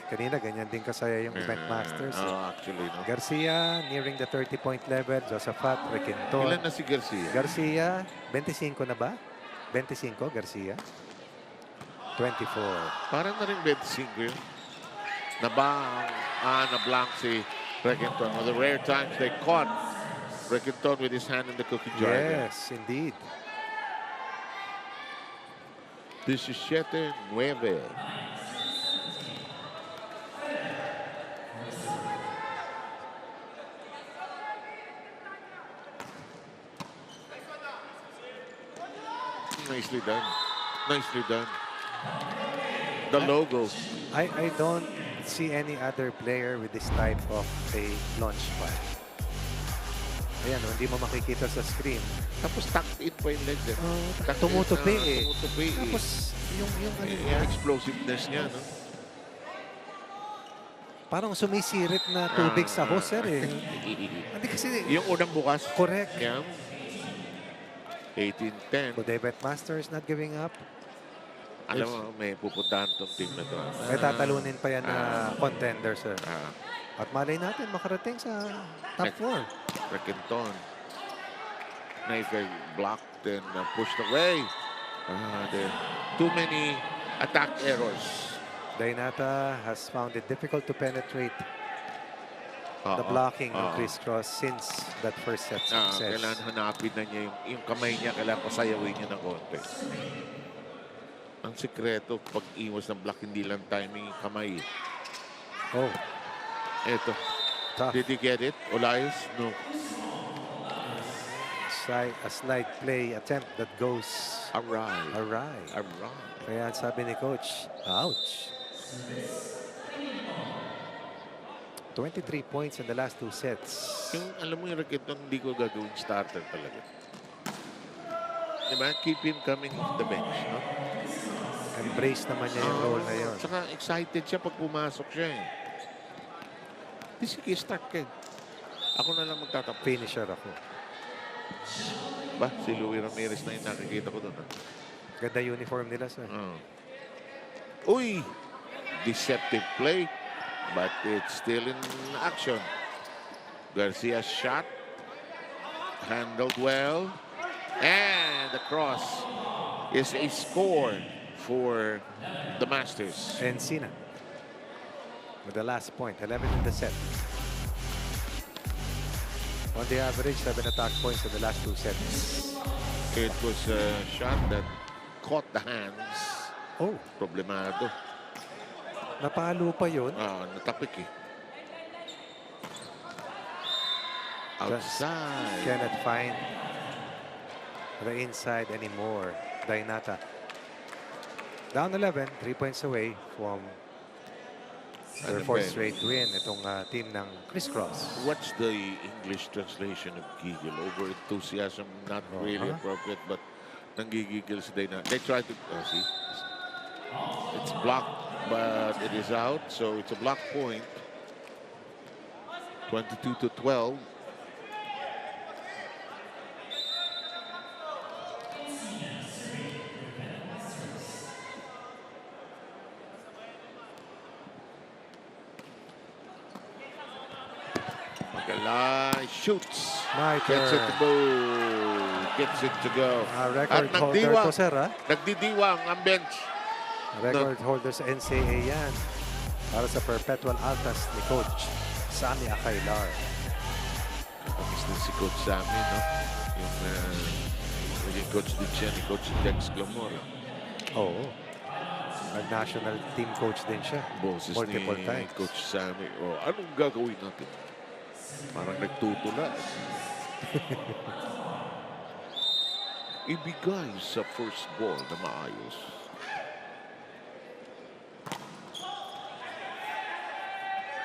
Kanina, ganyan din kasaya yung event masters. Actually, no? Garcia, nearing the 30-point level. Josaphat, Riquenton. Ilan na si Garcia? Garcia, 25 na ba? 25, Garcia. 24. Parang na rin 25 yun. Na-blank si Riquenton. One of the rare times they caught Riquenton with his hand in the cookie jar. Yes, indeed. 17-9. Nicely done. Nicely done. The logo. I don't see any other player with this type of a launch pad. Ayan, hindi mo makikita sa screen. Tapos tucked in pa yung legs eh. Tumutupi eh. Tumutupi eh. Tapos yung yung explosiveness niya, no? Parang sumisirit na tubig sa hose, eh. Hindi kasi... Yung unang bukas. Correct. Yeah. 18-10. But the event masters not giving up. Alam mo, may pupuntahan tong team na to. May tatalunin pa yan na contender, sir. At malay natin makarating sa top 4. Riquenton. Naifeg blocked and pushed away. There too many attack errors. Dainata has found it difficult to penetrate the blocking of Criss Cross since that first set success. Kailangan hanapin na niya yung kamay niya, kailangan pasayawin niya ng konti. Ang sikreto, pag iwas ng block, hindi lang timing yung kamay. Oh. Eto. Tough. Did he get it? Olias? No. A slide play attempt that goes awry. Kaya sabi ni Coach, ouch. 23 points in the last 2 sets. Yung, alam mo yung Riquenton, hindi ko gagawin starter talaga. Diba? Keep him coming off the bench, no? Embrace naman niya yung role na yun. Saka excited siya pag pumasok siya eh. Di sige, start ka. Ako na lang magtatap. Finisher ako. Ba, si Louie Ramirez na yung nakikita ko doon. Ganda uniform nila, sir. Uy! Deceptive play. But it's still in action. Garcia's shot. Handled well. And the cross is a score for the Masters. Encina with the last point, 11 in the set. On the average, 7 attack points in the last 2 sets. It was a shot that caught the hands. Oh. Problemado. Napalo pa yun. Natapik eh. Outside. Cannot find the inside anymore. Dainata. Down 11, 3 points away from their fourth straight win. Itong team ng Crisscross. What's the English translation of giggle? Over enthusiasm, not really appropriate, but nanggigigil si Dainata. They try to see. It's blocked, but it is out, so it's a block point. 22-12. Magalay shoots. Gets it to go. Gets it to go. Record holder to, sir, Nagdidiwang ang bench. Record holder sa NCAA yan. Para sa perpetual altas ni Coach Sammy Akailar. Kapag din si Coach Sammy, no? Yung naging coach din siya ni Coach Dex Glamor. Oo. National team coach din siya. Boses multiple ni times. Coach Sammy. Oh, anong gagawin natin? Parang nagtutula. Ibigay sa first ball na maayos.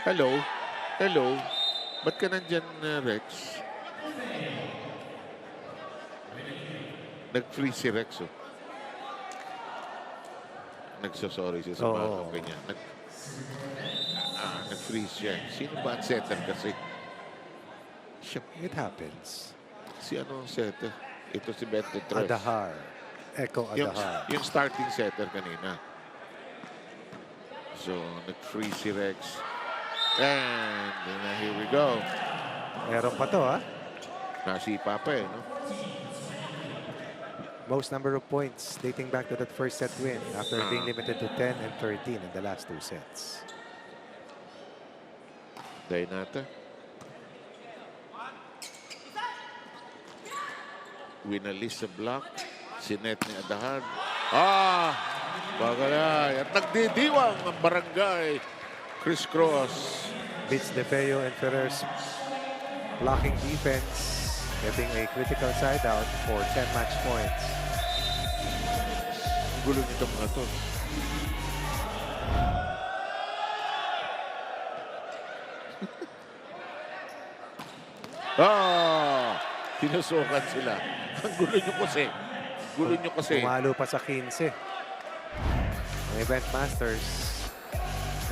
Hello? Hello? Ba't ka nandyan, Rex? Nag-freeze si Rex, oh. Nagsasorry siya sa mga ganyan. Nag-freeze siya. Sino ba ang setter kasi? It happens. Si ano ang setter? Ito si 23. Adahar. Echo Adahar. Yung starting setter kanina. So, nag-freeze si Rex. And here we go. Meron pa to, Nasipa pa eh, no? Most number of points dating back to that first set win after being limited to 10 and 13 in the last two sets. Dainata. Winalis sa block. Sinet ni Adahar. Bagalay. At nagdidiwang ang barangay. Criss Cross. Beats De Feo and Ferrer's blocking defense. Getting a critical side out for 10 match points. Gulo nito mga to. Tinusukan sila. Ang gulo nyo kasi. Gulo nyo kasi. Pumalo pa sa 15. Ang event masters.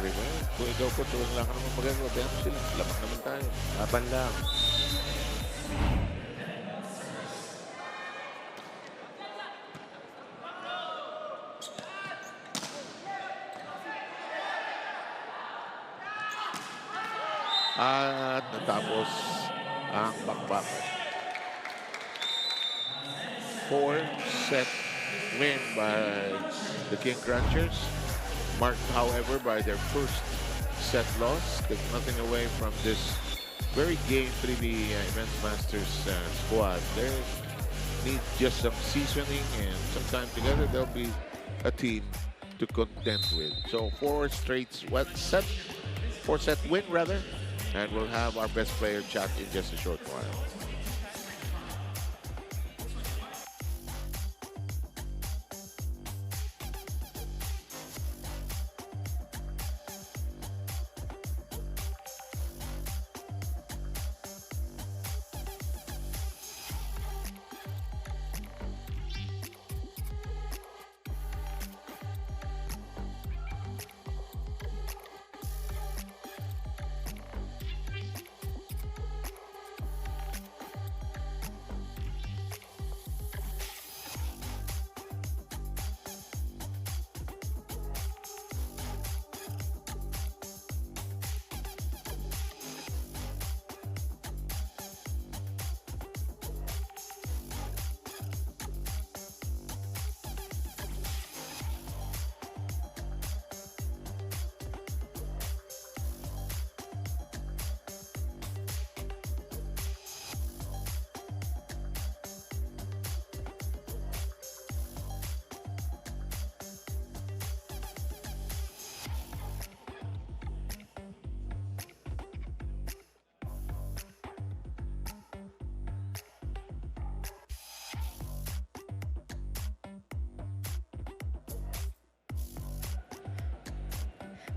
Diba? Kung ikaw po, wala ka naman magagawa. Bayan sila. Lamak naman tayo. Laban lang. At natapos ang bakbakan. 4-set win by the King Crunchers. Marked, however, by their first set loss. Take nothing away from this very game 3B Event Masters squad. They need just some seasoning and some time together. They'll be a team to contend with. So 4-set win rather. And we'll have our best player chat in just a short while.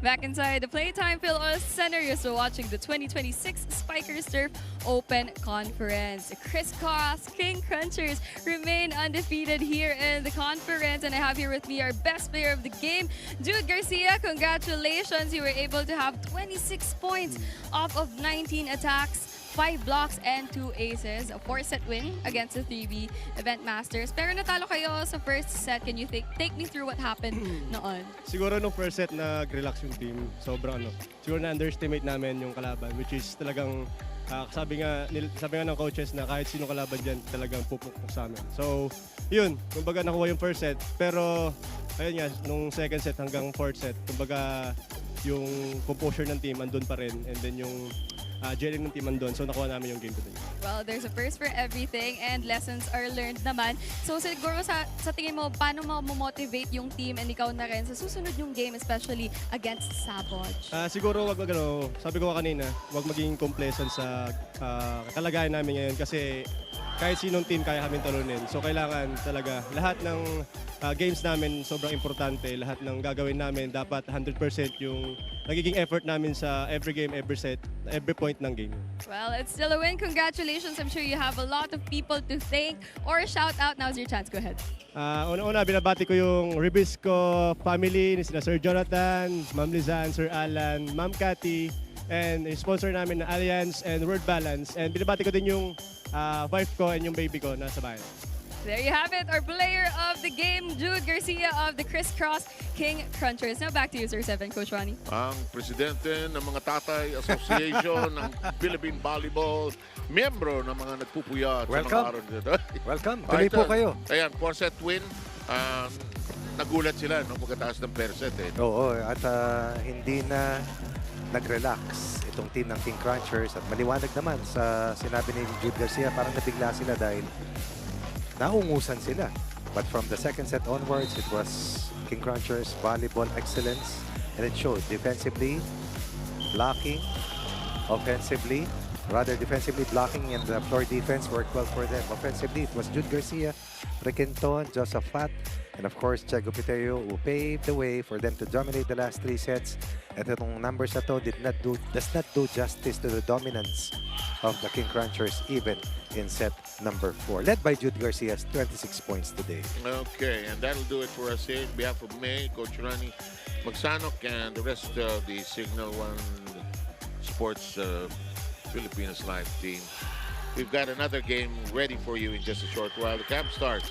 Back inside the Playtime Philippines Center, you're still watching the 2026 Spikers Turf Open Conference. The Criss Cross King Crunchers remain undefeated here in the conference, and I have here with me our best player of the game, Jude Garcia. Congratulations, you were able to have 26 points off of 19 attacks, 5 blocks and 2 aces. A 4-set win against the 3B Event Masters. Pero natalo kayo sa first set. Can you take me through what happened noon? Siguro nung first set nag-relax yung team. Sobrang siguro na-underestimate namin yung kalaban, which is talagang sabi nga ng coaches na kahit sino kalaban dyan talagang pupukpok sa amin. So, yun. Kumbaga nakuha yung first set. Pero, ayun nga, nung second set hanggang fourth set, kumbaga yung composure ng team andun pa rin. And then yung gelling ng team andun. So, nakuha namin yung game today. Well, there's a first for everything and lessons are learned naman. So, siguro sa tingin mo, paano mo motivate yung team and ikaw na rin sa susunod yung game, especially against Sabotage? Siguro wag sabi ko kanina, wag maging complacent sa kalagayan namin ngayon kasi kahit sinong team kaya kami talunin. So kailangan talaga lahat ng games namin sobrang importante. Lahat ng gagawin namin dapat 100% yung nagiging effort namin sa every game, every set, every point ng game. Well, it's still a win. Congratulations. I'm sure you have a lot of people to thank or shout out. Now's your chance. Go ahead. Una-una, binabati ko yung Ribisco family, ni sila Sir Jonathan, Ma'am Lizanne, Sir Alan, Ma'am Cathy, and yung sponsor namin na Alliance and Word Balance. And binabati ko din yung wife ko and yung baby ko nasa bahay. There you have it, our player of the game, Jude Garcia of the Criss Cross King Crunchers. Now back to you, Sir 7, Coach Ronnie. Ang presidente ng mga Tatay Association ng Philippine Volleyball, miyembro ng mga nagpupuyat sa mga araw nito. Welcome. Tuloy po kayo. Ayan, 4-set win. Nagulat sila pagkatapos ng first set. Oo, at hindi na nag-relax itong team ng King Crunchers. At maliwanag naman sa sinabi ni Jude Garcia, parang nabigla sila dahil naungusan sila. But from the second set onwards, it was King Crunchers volleyball excellence, and it showed defensively, blocking, offensively, rather defensively blocking, and the floor defense worked well for them. Offensively, it was Jude Garcia, Requinton, Josaphat, and of course, Che Gupiteo, who paved the way for them to dominate the last 3 sets. At itong numbers na to does not do justice to the dominance of the King Crunchers even in set number 4, led by Jude Garcia's 26 points today. Okay, and that'll do it for us here. On behalf of May, Coach Ronnie Magsanok, and the rest of the Signal One Sports Filipinas Live team, we've got another game ready for you in just a short while. The camp starts.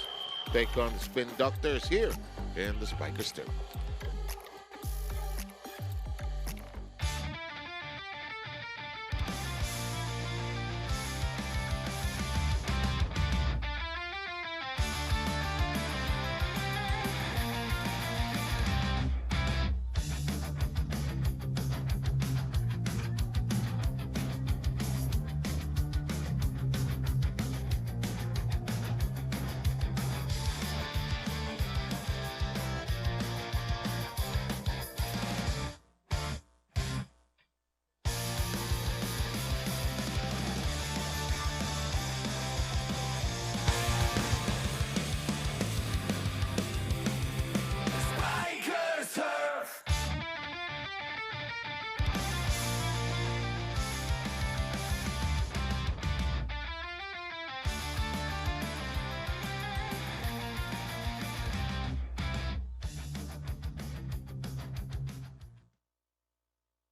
Take on the Spin Doctors here in the Spikers Turf.